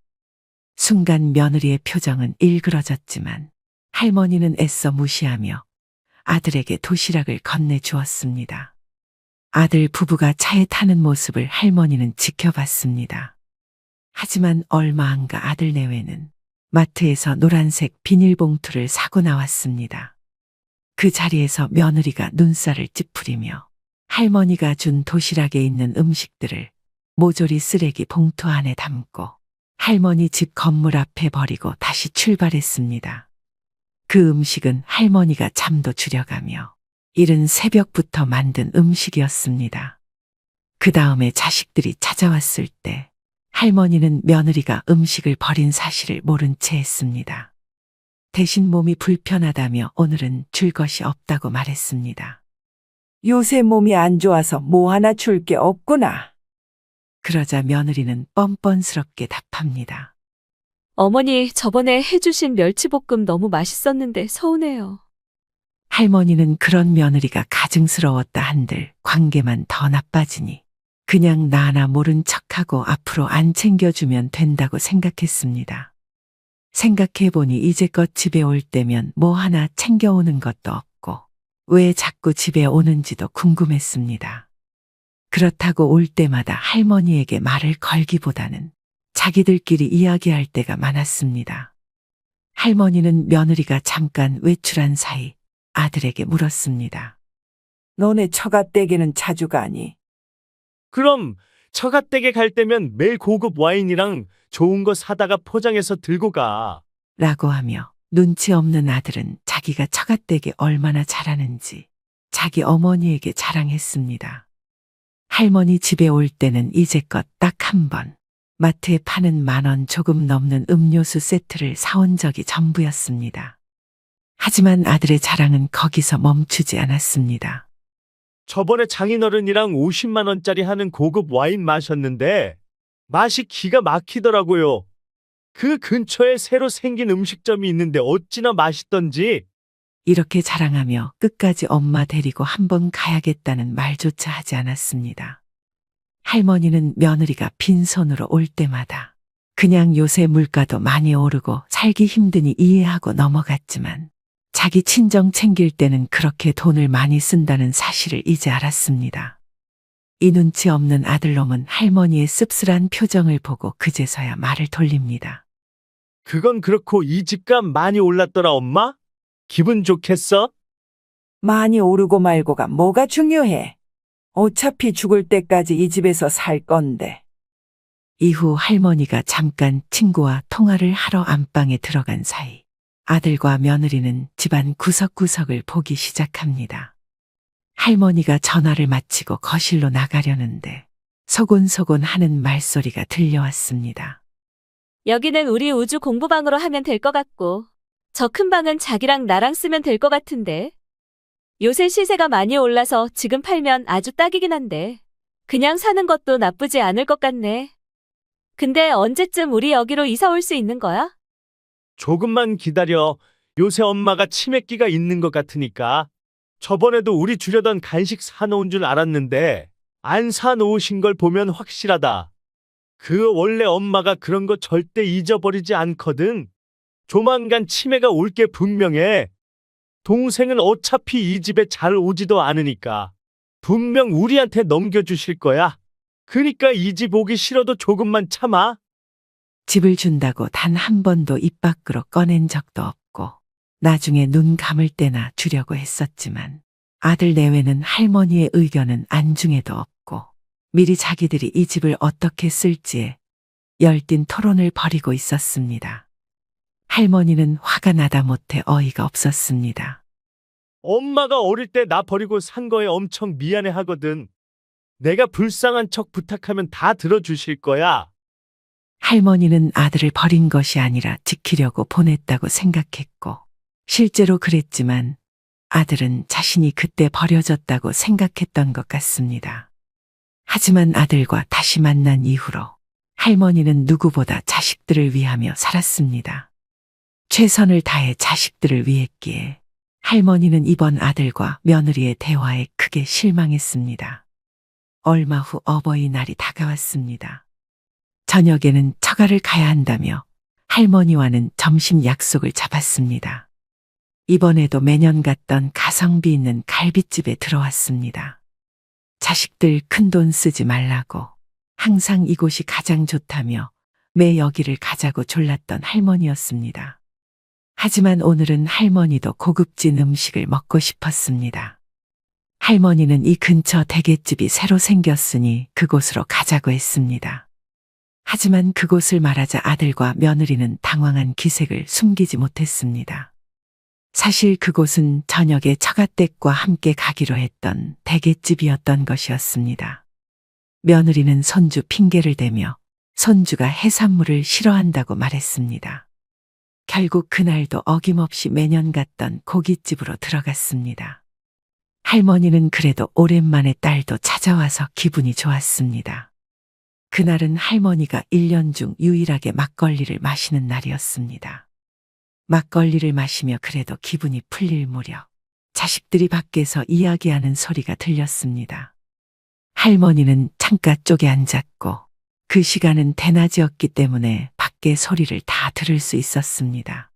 순간 며느리의 표정은 일그러졌지만 할머니는 애써 무시하며 아들에게 도시락을 건네주었습니다. 아들 부부가 차에 타는 모습을 할머니는 지켜봤습니다. 하지만 얼마 안 가 아들 내외는 마트에서 노란색 비닐봉투를 사고 나왔습니다. 그 자리에서 며느리가 눈살을 찌푸리며 할머니가 준 도시락에 있는 음식들을 모조리 쓰레기 봉투 안에 담고 할머니 집 건물 앞에 버리고 다시 출발했습니다. 그 음식은 할머니가 잠도 줄여가며 이른 새벽부터 만든 음식이었습니다. 그 다음에 자식들이 찾아왔을 때 할머니는 며느리가 음식을 버린 사실을 모른 채 했습니다. 대신 몸이 불편하다며 오늘은 줄 것이 없다고 말했습니다. 요새 몸이 안 좋아서 뭐 하나 줄 게 없구나. 그러자 며느리는 뻔뻔스럽게 답합니다. 어머니, 저번에 해주신 멸치볶음 너무 맛있었는데 서운해요. 할머니는 그런 며느리가 가증스러웠다 한들 관계만 더 나빠지니 그냥 나나 모른 척하고 앞으로 안 챙겨주면 된다고 생각했습니다. 생각해보니 이제껏 집에 올 때면 뭐 하나 챙겨오는 것도 없고 왜 자꾸 집에 오는지도 궁금했습니다. 그렇다고 올 때마다 할머니에게 말을 걸기보다는 자기들끼리 이야기할 때가 많았습니다. 할머니는 며느리가 잠깐 외출한 사이 아들에게 물었습니다. 너네 처가댁에는 자주 가니? 그럼 처가댁에 갈 때면 매일 고급 와인이랑 좋은 거 사다가 포장해서 들고 가. 라고 하며 눈치 없는 아들은 자기가 처가댁에 얼마나 잘하는지 자기 어머니에게 자랑했습니다. 할머니 집에 올 때는 이제껏 딱 한 번 마트에 파는 10,000원 조금 넘는 음료수 세트를 사온 적이 전부였습니다. 하지만 아들의 자랑은 거기서 멈추지 않았습니다. 저번에 장인어른이랑 50만 원짜리 하는 고급 와인 마셨는데 맛이 기가 막히더라고요. 그 근처에 새로 생긴 음식점이 있는데 어찌나 맛있던지. 이렇게 자랑하며 끝까지 엄마 데리고 한번 가야겠다는 말조차 하지 않았습니다. 할머니는 며느리가 빈손으로 올 때마다 그냥 요새 물가도 많이 오르고 살기 힘드니 이해하고 넘어갔지만 자기 친정 챙길 때는 그렇게 돈을 많이 쓴다는 사실을 이제 알았습니다. 이 눈치 없는 아들놈은 할머니의 씁쓸한 표정을 보고 그제서야 말을 돌립니다. 그건 그렇고 이 집값 많이 올랐더라, 엄마? 기분 좋겠어? 많이 오르고 말고가 뭐가 중요해? 어차피 죽을 때까지 이 집에서 살 건데. 이후 할머니가 잠깐 친구와 통화를 하러 안방에 들어간 사이 아들과 며느리는 집안 구석구석을 보기 시작합니다. 할머니가 전화를 마치고 거실로 나가려는데 소곤소곤 하는 말소리가 들려왔습니다. 여기는 우리 우주 공부방으로 하면 될 것 같고, 저 큰 방은 자기랑 나랑 쓰면 될 것 같은데. 요새 시세가 많이 올라서 지금 팔면 아주 딱이긴 한데, 그냥 사는 것도 나쁘지 않을 것 같네. 근데 언제쯤 우리 여기로 이사 올 수 있는 거야? 조금만 기다려. 요새 엄마가 치맥기가 있는 것 같으니까. 저번에도 우리 주려던 간식 사놓은 줄 알았는데 안 사놓으신 걸 보면 확실하다. 그 원래 엄마가 그런 거 절대 잊어버리지 않거든. 조만간 치매가 올 게 분명해. 동생은 어차피 이 집에 잘 오지도 않으니까 분명 우리한테 넘겨주실 거야. 그러니까 이 집 오기 싫어도 조금만 참아. 집을 준다고 단 한 번도 입 밖으로 꺼낸 적도 없고 나중에 눈 감을 때나 주려고 했었지만 아들 내외는 할머니의 의견은 안중에도 없고 미리 자기들이 이 집을 어떻게 쓸지에 열띤 토론을 벌이고 있었습니다. 할머니는 화가 나다 못해 어이가 없었습니다. 엄마가 어릴 때 나 버리고 산 거에 엄청 미안해 하거든. 내가 불쌍한 척 부탁하면 다 들어주실 거야. 할머니는 아들을 버린 것이 아니라 지키려고 보냈다고 생각했고 실제로 그랬지만 아들은 자신이 그때 버려졌다고 생각했던 것 같습니다. 하지만 아들과 다시 만난 이후로 할머니는 누구보다 자식들을 위하며 살았습니다. 최선을 다해 자식들을 위했기에 할머니는 이번 아들과 며느리의 대화에 크게 실망했습니다. 얼마 후 어버이날이 다가왔습니다. 저녁에는 처가를 가야 한다며 할머니와는 점심 약속을 잡았습니다. 이번에도 매년 갔던 가성비 있는 갈빗집에 들어왔습니다. 자식들 큰돈 쓰지 말라고 항상 이곳이 가장 좋다며 매 여기를 가자고 졸랐던 할머니였습니다. 하지만 오늘은 할머니도 고급진 음식을 먹고 싶었습니다. 할머니는 이 근처 대게집이 새로 생겼으니 그곳으로 가자고 했습니다. 하지만 그곳을 말하자 아들과 며느리는 당황한 기색을 숨기지 못했습니다. 사실 그곳은 저녁에 처가댁과 함께 가기로 했던 대게집이었던 것이었습니다. 며느리는 손주 핑계를 대며 손주가 해산물을 싫어한다고 말했습니다. 결국 그날도 어김없이 매년 갔던 고깃집으로 들어갔습니다. 할머니는 그래도 오랜만에 딸도 찾아와서 기분이 좋았습니다. 그날은 할머니가 1년 중 유일하게 막걸리를 마시는 날이었습니다. 막걸리를 마시며 그래도 기분이 풀릴 무렵 자식들이 밖에서 이야기하는 소리가 들렸습니다. 할머니는 창가 쪽에 앉았고 그 시간은 대낮이었기 때문에 밖에 밖의 소리를 다 들을 수 있었습니다.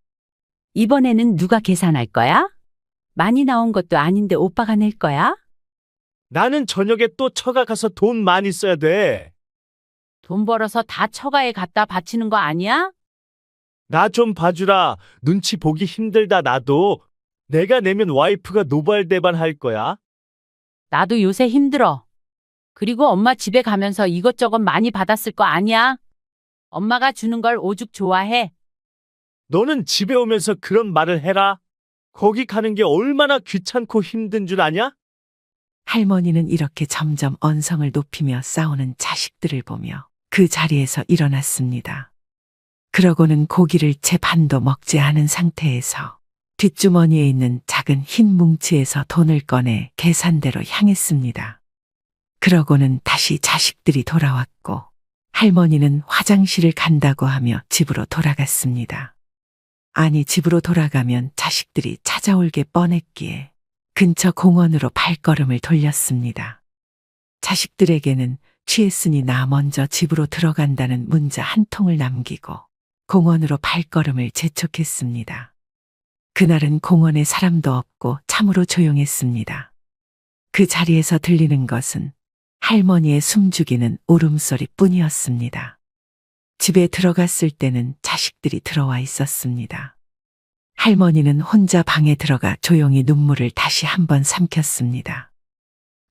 이번에는 누가 계산할 거야? 많이 나온 것도 아닌데 오빠가 낼 거야? 나는 저녁에 또 처가 가서 돈 많이 써야 돼. 돈 벌어서 다 처가에 갖다 바치는 거 아니야? 나 좀 봐주라. 눈치 보기 힘들다, 나도. 내가 내면 와이프가 노발대발 할 거야. 나도 요새 힘들어. 그리고 엄마 집에 가면서 이것저것 많이 받았을 거 아니야? 엄마가 주는 걸 오죽 좋아해. 너는 집에 오면서 그런 말을 해라. 거기 가는 게 얼마나 귀찮고 힘든 줄 아냐? 할머니는 이렇게 점점 언성을 높이며 싸우는 자식들을 보며 그 자리에서 일어났습니다. 그러고는 고기를 채 반도 먹지 않은 상태에서 뒷주머니에 있는 작은 흰 뭉치에서 돈을 꺼내 계산대로 향했습니다. 그러고는 다시 자식들이 돌아왔고 할머니는 화장실을 간다고 하며 집으로 돌아갔습니다. 아니, 집으로 돌아가면 자식들이 찾아올 게 뻔했기에 근처 공원으로 발걸음을 돌렸습니다. 자식들에게는 취했으니 나 먼저 집으로 들어간다는 문자 한 통을 남기고 공원으로 발걸음을 재촉했습니다. 그날은 공원에 사람도 없고 참으로 조용했습니다. 그 자리에서 들리는 것은 할머니의 숨죽이는 울음소리 뿐이었습니다. 집에 들어갔을 때는 자식들이 들어와 있었습니다. 할머니는 혼자 방에 들어가 조용히 눈물을 다시 한번 삼켰습니다.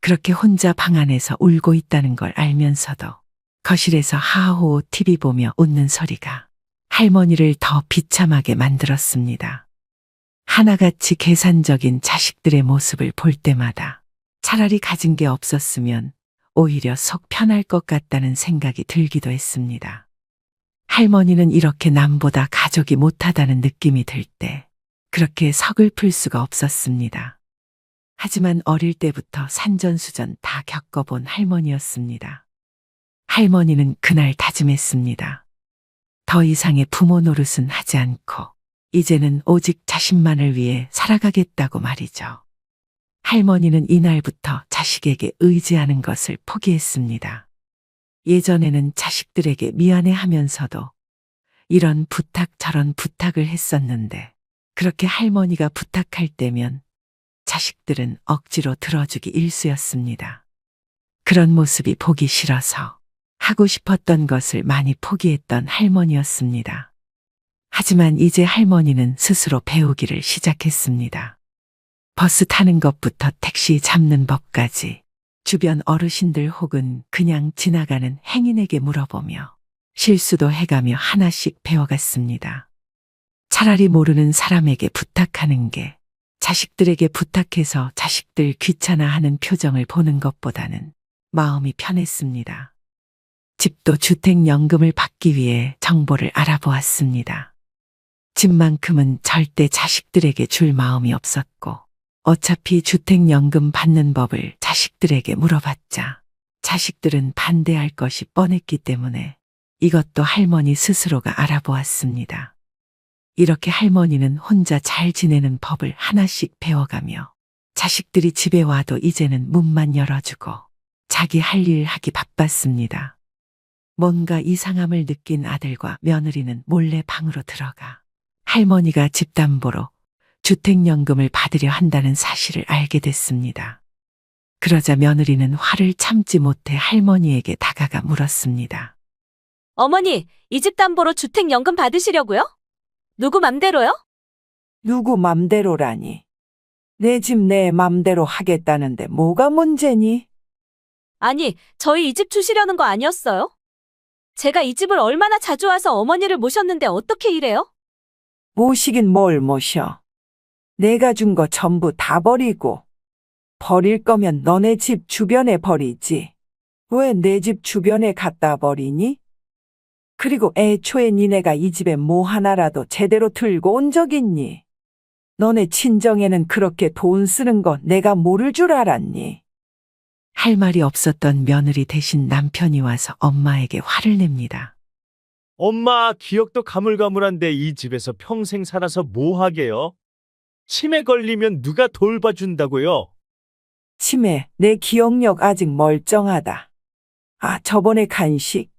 그렇게 혼자 방 안에서 울고 있다는 걸 알면서도 거실에서 하하호 TV 보며 웃는 소리가 할머니를 더 비참하게 만들었습니다. 하나같이 계산적인 자식들의 모습을 볼 때마다 차라리 가진 게 없었으면 오히려 속 편할 것 같다는 생각이 들기도 했습니다. 할머니는 이렇게 남보다 가족이 못하다는 느낌이 들 때 그렇게 서글플 수가 없었습니다. 하지만 어릴 때부터 산전수전 다 겪어본 할머니였습니다. 할머니는 그날 다짐했습니다. 더 이상의 부모 노릇은 하지 않고 이제는 오직 자신만을 위해 살아가겠다고 말이죠. 할머니는 이날부터 자식에게 의지하는 것을 포기했습니다. 예전에는 자식들에게 미안해하면서도 이런 부탁 저런 부탁을 했었는데 그렇게 할머니가 부탁할 때면 자식들은 억지로 들어주기 일쑤였습니다. 그런 모습이 보기 싫어서 하고 싶었던 것을 많이 포기했던 할머니였습니다. 하지만 이제 할머니는 스스로 배우기를 시작했습니다. 버스 타는 것부터 택시 잡는 법까지 주변 어르신들 혹은 그냥 지나가는 행인에게 물어보며 실수도 해가며 하나씩 배워갔습니다. 차라리 모르는 사람에게 부탁하는 게 자식들에게 부탁해서 자식들 귀찮아하는 표정을 보는 것보다는 마음이 편했습니다. 집도 주택연금을 받기 위해 정보를 알아보았습니다. 집만큼은 절대 자식들에게 줄 마음이 없었고 어차피 주택연금 받는 법을 자식들에게 물어봤자 자식들은 반대할 것이 뻔했기 때문에 이것도 할머니 스스로가 알아보았습니다. 이렇게 할머니는 혼자 잘 지내는 법을 하나씩 배워가며 자식들이 집에 와도 이제는 문만 열어주고 자기 할 일 하기 바빴습니다. 뭔가 이상함을 느낀 아들과 며느리는 몰래 방으로 들어가 할머니가 집담보로 주택연금을 받으려 한다는 사실을 알게 됐습니다. 그러자 며느리는 화를 참지 못해 할머니에게 다가가 물었습니다. 어머니, 이 집 담보로 주택연금 받으시려고요? 누구 맘대로요? 누구 맘대로라니. 내 집 내 맘대로 하겠다는데 뭐가 문제니? 아니, 저희 이 집 주시려는 거 아니었어요? 제가 이 집을 얼마나 자주 와서 어머니를 모셨는데 어떻게 이래요? 모시긴 뭘 모셔. 내가 준 거 전부 다 버리고. 버릴 거면 너네 집 주변에 버리지. 왜 내 집 주변에 갖다 버리니? 그리고 애초에 니네가 이 집에 뭐 하나라도 제대로 들고 온 적 있니? 너네 친정에는 그렇게 돈 쓰는 거 내가 모를 줄 알았니? 할 말이 없었던 며느리 대신 남편이 와서 엄마에게 화를 냅니다. 엄마, 기억도 가물가물한데 이 집에서 평생 살아서 뭐 하게요? 치매 걸리면 누가 돌봐준다고요? 치매, 내 기억력 아직 멀쩡하다. 아, 저번에 간식.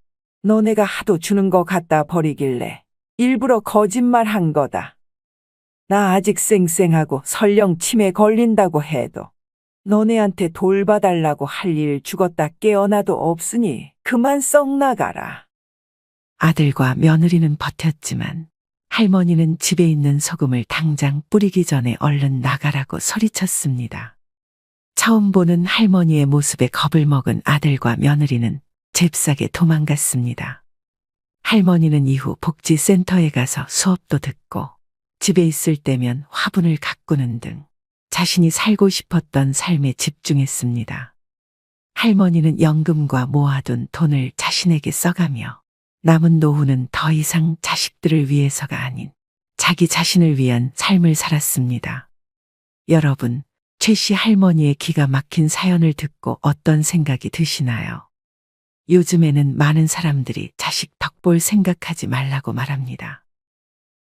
너네가 하도 주는 거 갖다 버리길래 일부러 거짓말 한 거다. 나 아직 쌩쌩하고 설령 치매 걸린다고 해도 너네한테 돌봐달라고 할 일 죽었다 깨어나도 없으니 그만 썩 나가라. 아들과 며느리는 버텼지만 할머니는 집에 있는 소금을 당장 뿌리기 전에 얼른 나가라고 소리쳤습니다. 처음 보는 할머니의 모습에 겁을 먹은 아들과 며느리는 잽싸게 도망갔습니다. 할머니는 이후 복지센터에 가서 수업도 듣고 집에 있을 때면 화분을 가꾸는 등 자신이 살고 싶었던 삶에 집중했습니다. 할머니는 연금과 모아둔 돈을 자신에게 써가며 남은 노후는 더 이상 자식들을 위해서가 아닌 자기 자신을 위한 삶을 살았습니다. 여러분, 최 씨 할머니의 기가 막힌 사연을 듣고 어떤 생각이 드시나요? 요즘에는 많은 사람들이 자식 덕볼 생각하지 말라고 말합니다.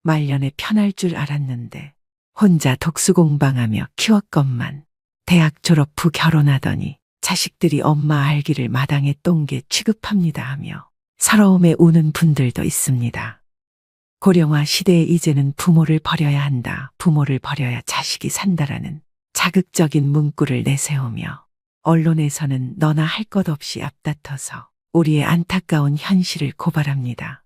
말년에 편할 줄 알았는데 혼자 독수공방하며 키웠건만 대학 졸업 후 결혼하더니 자식들이 엄마 알기를 마당에 똥개 취급합니다 하며 서러움에 우는 분들도 있습니다. 고령화 시대에 이제는 부모를 버려야 한다, 부모를 버려야 자식이 산다라는 자극적인 문구를 내세우며 언론에서는 너나 할 것 없이 앞다퉈서 우리의 안타까운 현실을 고발합니다.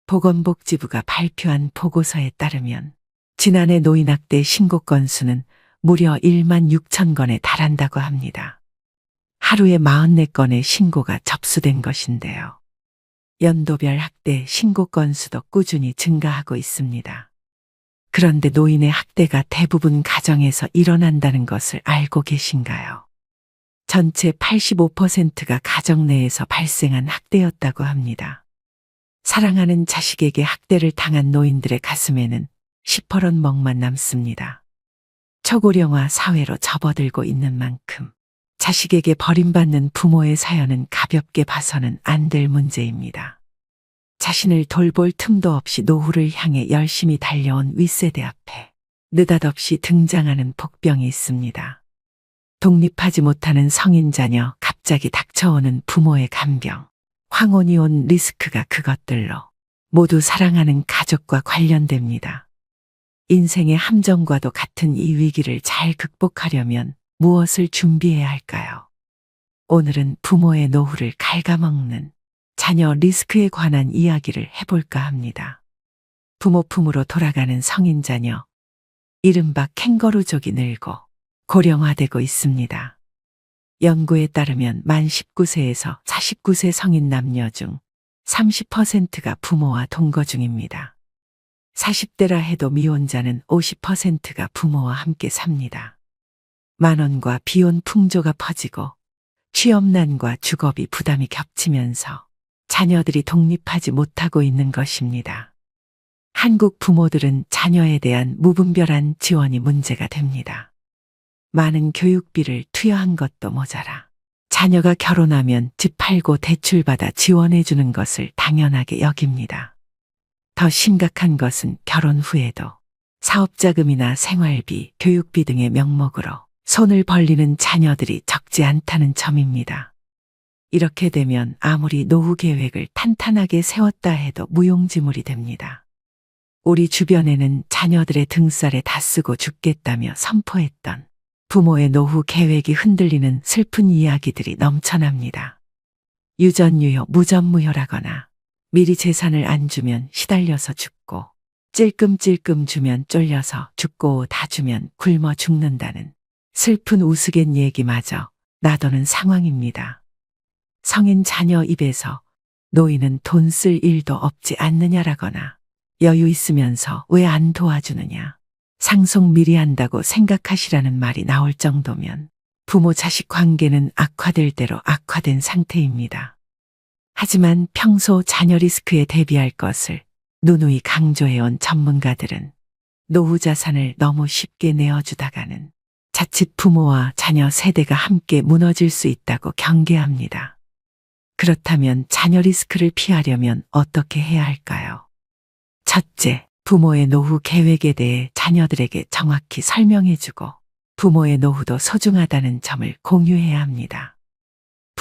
보건복지부가 발표한 보고서에 따르면 지난해 노인학대 신고 건수는 무려 1만 6천 건에 달한다고 합니다. 하루에 44건의 신고가 접수된 것인데요. 연도별 학대 신고 건수도 꾸준히 증가하고 있습니다. 그런데 노인의 학대가 대부분 가정에서 일어난다는 것을 알고 계신가요? 전체 85%가 가정 내에서 발생한 학대였다고 합니다. 사랑하는 자식에게 학대를 당한 노인들의 가슴에는 시퍼런 멍만 남습니다. 초고령화 사회로 접어들고 있는 만큼 자식에게 버림받는 부모의 사연은 가볍게 봐서는 안 될 문제입니다. 자신을 돌볼 틈도 없이 노후를 향해 열심히 달려온 윗세대 앞에 느닷없이 등장하는 복병이 있습니다. 독립하지 못하는 성인 자녀, 갑자기 닥쳐오는 부모의 간병, 황혼이 온 리스크가 그것들로 모두 사랑하는 가족과 관련됩니다. 인생의 함정과도 같은 이 위기를 잘 극복하려면 무엇을 준비해야 할까요? 오늘은 부모의 노후를 갉아먹는 자녀 리스크에 관한 이야기를 해볼까 합니다. 부모 품으로 돌아가는 성인 자녀, 이른바 캥거루족이 늘고 고령화되고 있습니다. 연구에 따르면 만 19세에서 49세 성인 남녀 중 30%가 부모와 동거 중입니다. 40대라 해도 미혼자는 50%가 부모와 함께 삽니다. 만원과 비혼 풍조가 퍼지고 취업난과 주거비 부담이 겹치면서 자녀들이 독립하지 못하고 있는 것입니다. 한국 부모들은 자녀에 대한 무분별한 지원이 문제가 됩니다. 많은 교육비를 투여한 것도 모자라 자녀가 결혼하면 집 팔고 대출받아 지원해주는 것을 당연하게 여깁니다. 더 심각한 것은 결혼 후에도 사업자금이나 생활비, 교육비 등의 명목으로 손을 벌리는 자녀들이 적지 않다는 점입니다. 이렇게 되면 아무리 노후 계획을 탄탄하게 세웠다 해도 무용지물이 됩니다. 우리 주변에는 자녀들의 등살에 다 쓰고 죽겠다며 선포했던 부모의 노후 계획이 흔들리는 슬픈 이야기들이 넘쳐납니다. 유전유효, 무전무효라거나 미리 재산을 안 주면 시달려서 죽고 찔끔찔끔 주면 쫄려서 죽고 다 주면 굶어 죽는다는 슬픈 우스갯 얘기마저 나도는 상황입니다. 성인 자녀 입에서 노인은 돈 쓸 일도 없지 않느냐라거나 여유 있으면서 왜 안 도와주느냐, 상속 미리 한다고 생각하시라는 말이 나올 정도면 부모 자식 관계는 악화될 대로 악화된 상태입니다. 하지만 평소 자녀 리스크에 대비할 것을 누누이 강조해온 전문가들은 노후 자산을 너무 쉽게 내어주다가는 자칫 부모와 자녀 세대가 함께 무너질 수 있다고 경계합니다. 그렇다면 자녀 리스크를 피하려면 어떻게 해야 할까요? 첫째, 부모의 노후 계획에 대해 자녀들에게 정확히 설명해주고 부모의 노후도 소중하다는 점을 공유해야 합니다.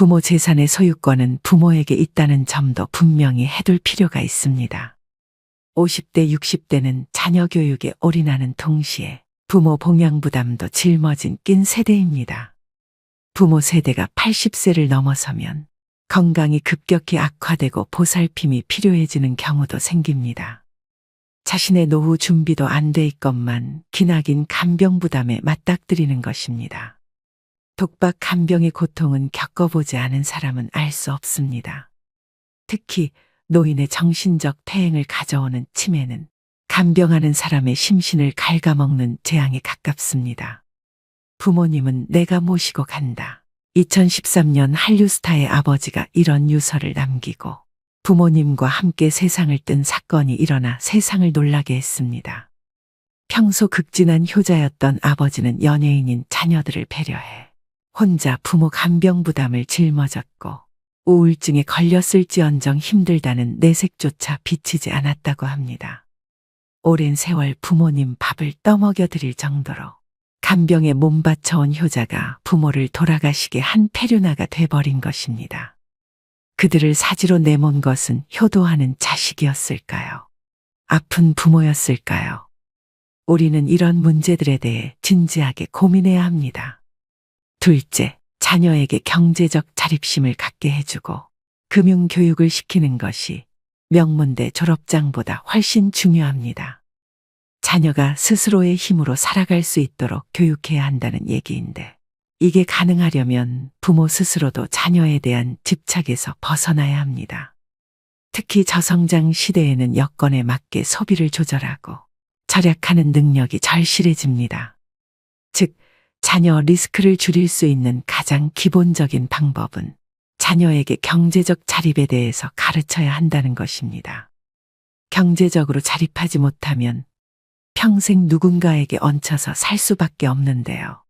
부모 재산의 소유권은 부모에게 있다는 점도 분명히 해둘 필요가 있습니다. 50대, 60대는 자녀 교육에 올인하는 동시에 부모 봉양 부담도 짊어진 낀 세대입니다. 부모 세대가 80세를 넘어서면 건강이 급격히 악화되고 보살핌이 필요해지는 경우도 생깁니다. 자신의 노후 준비도 안 돼 있건만 기나긴 간병 부담에 맞닥뜨리는 것입니다. 독박 간병의 고통은 겪어보지 않은 사람은 알 수 없습니다. 특히 노인의 정신적 퇴행을 가져오는 치매는 간병하는 사람의 심신을 갉아먹는 재앙에 가깝습니다. 부모님은 내가 모시고 간다. 2013년 한류 스타의 아버지가 이런 유서를 남기고 부모님과 함께 세상을 뜬 사건이 일어나 세상을 놀라게 했습니다. 평소 극진한 효자였던 아버지는 연예인인 자녀들을 배려해 혼자 부모 간병 부담을 짊어졌고 우울증에 걸렸을지언정 힘들다는 내색조차 비치지 않았다고 합니다. 오랜 세월 부모님 밥을 떠먹여 드릴 정도로 간병에 몸바쳐온 효자가 부모를 돌아가시게 한 폐륜아가 돼버린 것입니다. 그들을 사지로 내몬 것은 효도하는 자식이었을까요? 아픈 부모였을까요? 우리는 이런 문제들에 대해 진지하게 고민해야 합니다. 둘째, 자녀에게 경제적 자립심을 갖게 해주고 금융교육을 시키는 것이 명문대 졸업장보다 훨씬 중요합니다. 자녀가 스스로의 힘으로 살아갈 수 있도록 교육해야 한다는 얘기인데 이게 가능하려면 부모 스스로도 자녀에 대한 집착에서 벗어나야 합니다. 특히 저성장 시대에는 여건에 맞게 소비를 조절하고 절약하는 능력이 절실해집니다. 즉, 자녀 리스크를 줄일 수 있는 가장 기본적인 방법은 자녀에게 경제적 자립에 대해서 가르쳐야 한다는 것입니다. 경제적으로 자립하지 못하면 평생 누군가에게 얹혀서 살 수밖에 없는데요.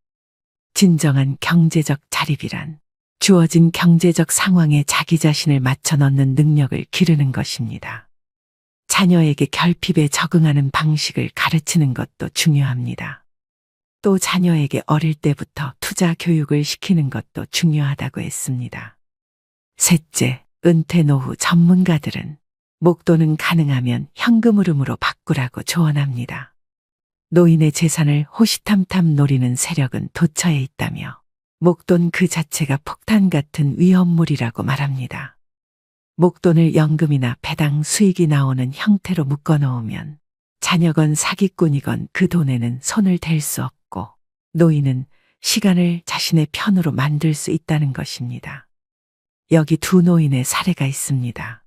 진정한 경제적 자립이란 주어진 경제적 상황에 자기 자신을 맞춰 넣는 능력을 기르는 것입니다. 자녀에게 결핍에 적응하는 방식을 가르치는 것도 중요합니다. 또 자녀에게 어릴 때부터 투자 교육을 시키는 것도 중요하다고 했습니다. 셋째, 은퇴 노후 전문가들은 목돈은 가능하면 현금 흐름으로 바꾸라고 조언합니다. 노인의 재산을 호시탐탐 노리는 세력은 도처에 있다며 목돈 그 자체가 폭탄 같은 위험물이라고 말합니다. 목돈을 연금이나 배당 수익이 나오는 형태로 묶어놓으면 자녀건 사기꾼이건 그 돈에는 손을 댈 수 없고 노인은 시간을 자신의 편으로 만들 수 있다는 것입니다. 여기 두 노인의 사례가 있습니다.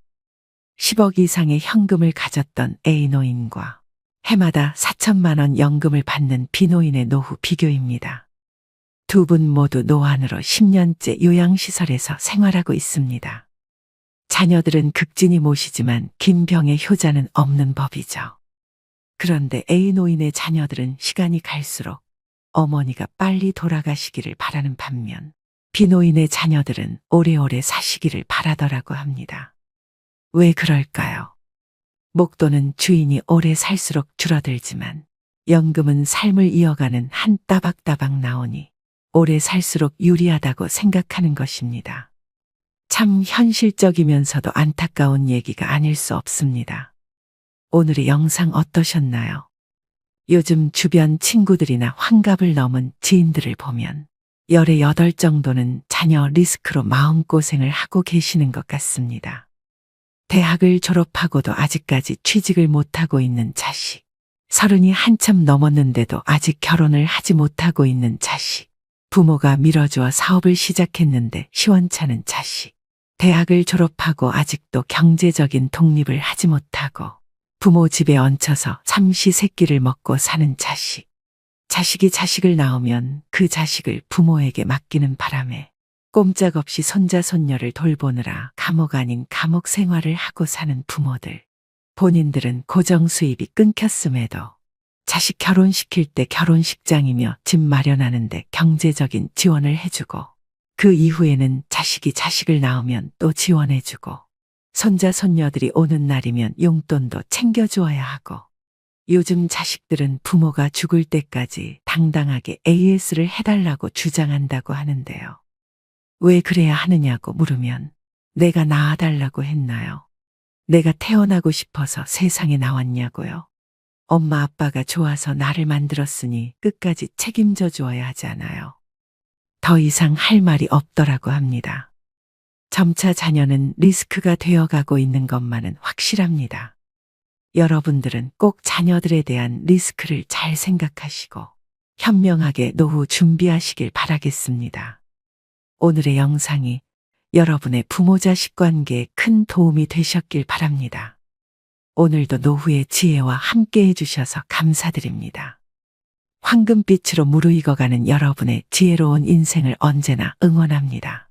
10억 이상의 현금을 가졌던 A 노인과 해마다 4천만 원 연금을 받는 B 노인의 노후 비교입니다. 두 분 모두 노안으로 10년째 요양시설에서 생활하고 있습니다. 자녀들은 극진히 모시지만 김병의 효자는 없는 법이죠. 그런데 A 노인의 자녀들은 시간이 갈수록 어머니가 빨리 돌아가시기를 바라는 반면 B 노인의 자녀들은 오래오래 사시기를 바라더라고 합니다. 왜 그럴까요? 목돈은 주인이 오래 살수록 줄어들지만 연금은 삶을 이어가는 한 따박따박 나오니 오래 살수록 유리하다고 생각하는 것입니다. 참 현실적이면서도 안타까운 얘기가 아닐 수 없습니다. 오늘의 영상 어떠셨나요? 요즘 주변 친구들이나 환갑을 넘은 지인들을 보면 열의 8 정도는 자녀 리스크로 마음고생을 하고 계시는 것 같습니다. 대학을 졸업하고도 아직까지 취직을 못하고 있는 자식, 30이 한참 넘었는데도 아직 결혼을 하지 못하고 있는 자식, 부모가 밀어주어 사업을 시작했는데 시원찮은 자식, 대학을 졸업하고 아직도 경제적인 독립을 하지 못하고 부모 집에 얹혀서 삼시세끼를 먹고 사는 자식, 자식이 자식을 낳으면 그 자식을 부모에게 맡기는 바람에 꼼짝없이 손자 손녀를 돌보느라 감옥 아닌 감옥 생활을 하고 사는 부모들, 본인들은 고정 수입이 끊겼음에도 자식 결혼시킬 때 결혼식장이며 집 마련하는데 경제적인 지원을 해주고 그 이후에는 자식이 자식을 낳으면 또 지원해주고 손자 손녀들이 오는 날이면 용돈도 챙겨주어야 하고 요즘 자식들은 부모가 죽을 때까지 당당하게 AS를 해달라고 주장한다고 하는데요. 왜 그래야 하느냐고 물으면 내가 낳아달라고 했나요? 내가 태어나고 싶어서 세상에 나왔냐고요? 엄마 아빠가 좋아서 나를 만들었으니 끝까지 책임져 주어야 하지 않아요. 더 이상 할 말이 없더라고 합니다. 점차 자녀는 리스크가 되어가고 있는 것만은 확실합니다. 여러분들은 꼭 자녀들에 대한 리스크를 잘 생각하시고 현명하게 노후 준비하시길 바라겠습니다. 오늘의 영상이 여러분의 부모 자식 관계에 큰 도움이 되셨길 바랍니다. 오늘도 노후의 지혜와 함께 해주셔서 감사드립니다. 황금빛으로 무르익어가는 여러분의 지혜로운 인생을 언제나 응원합니다.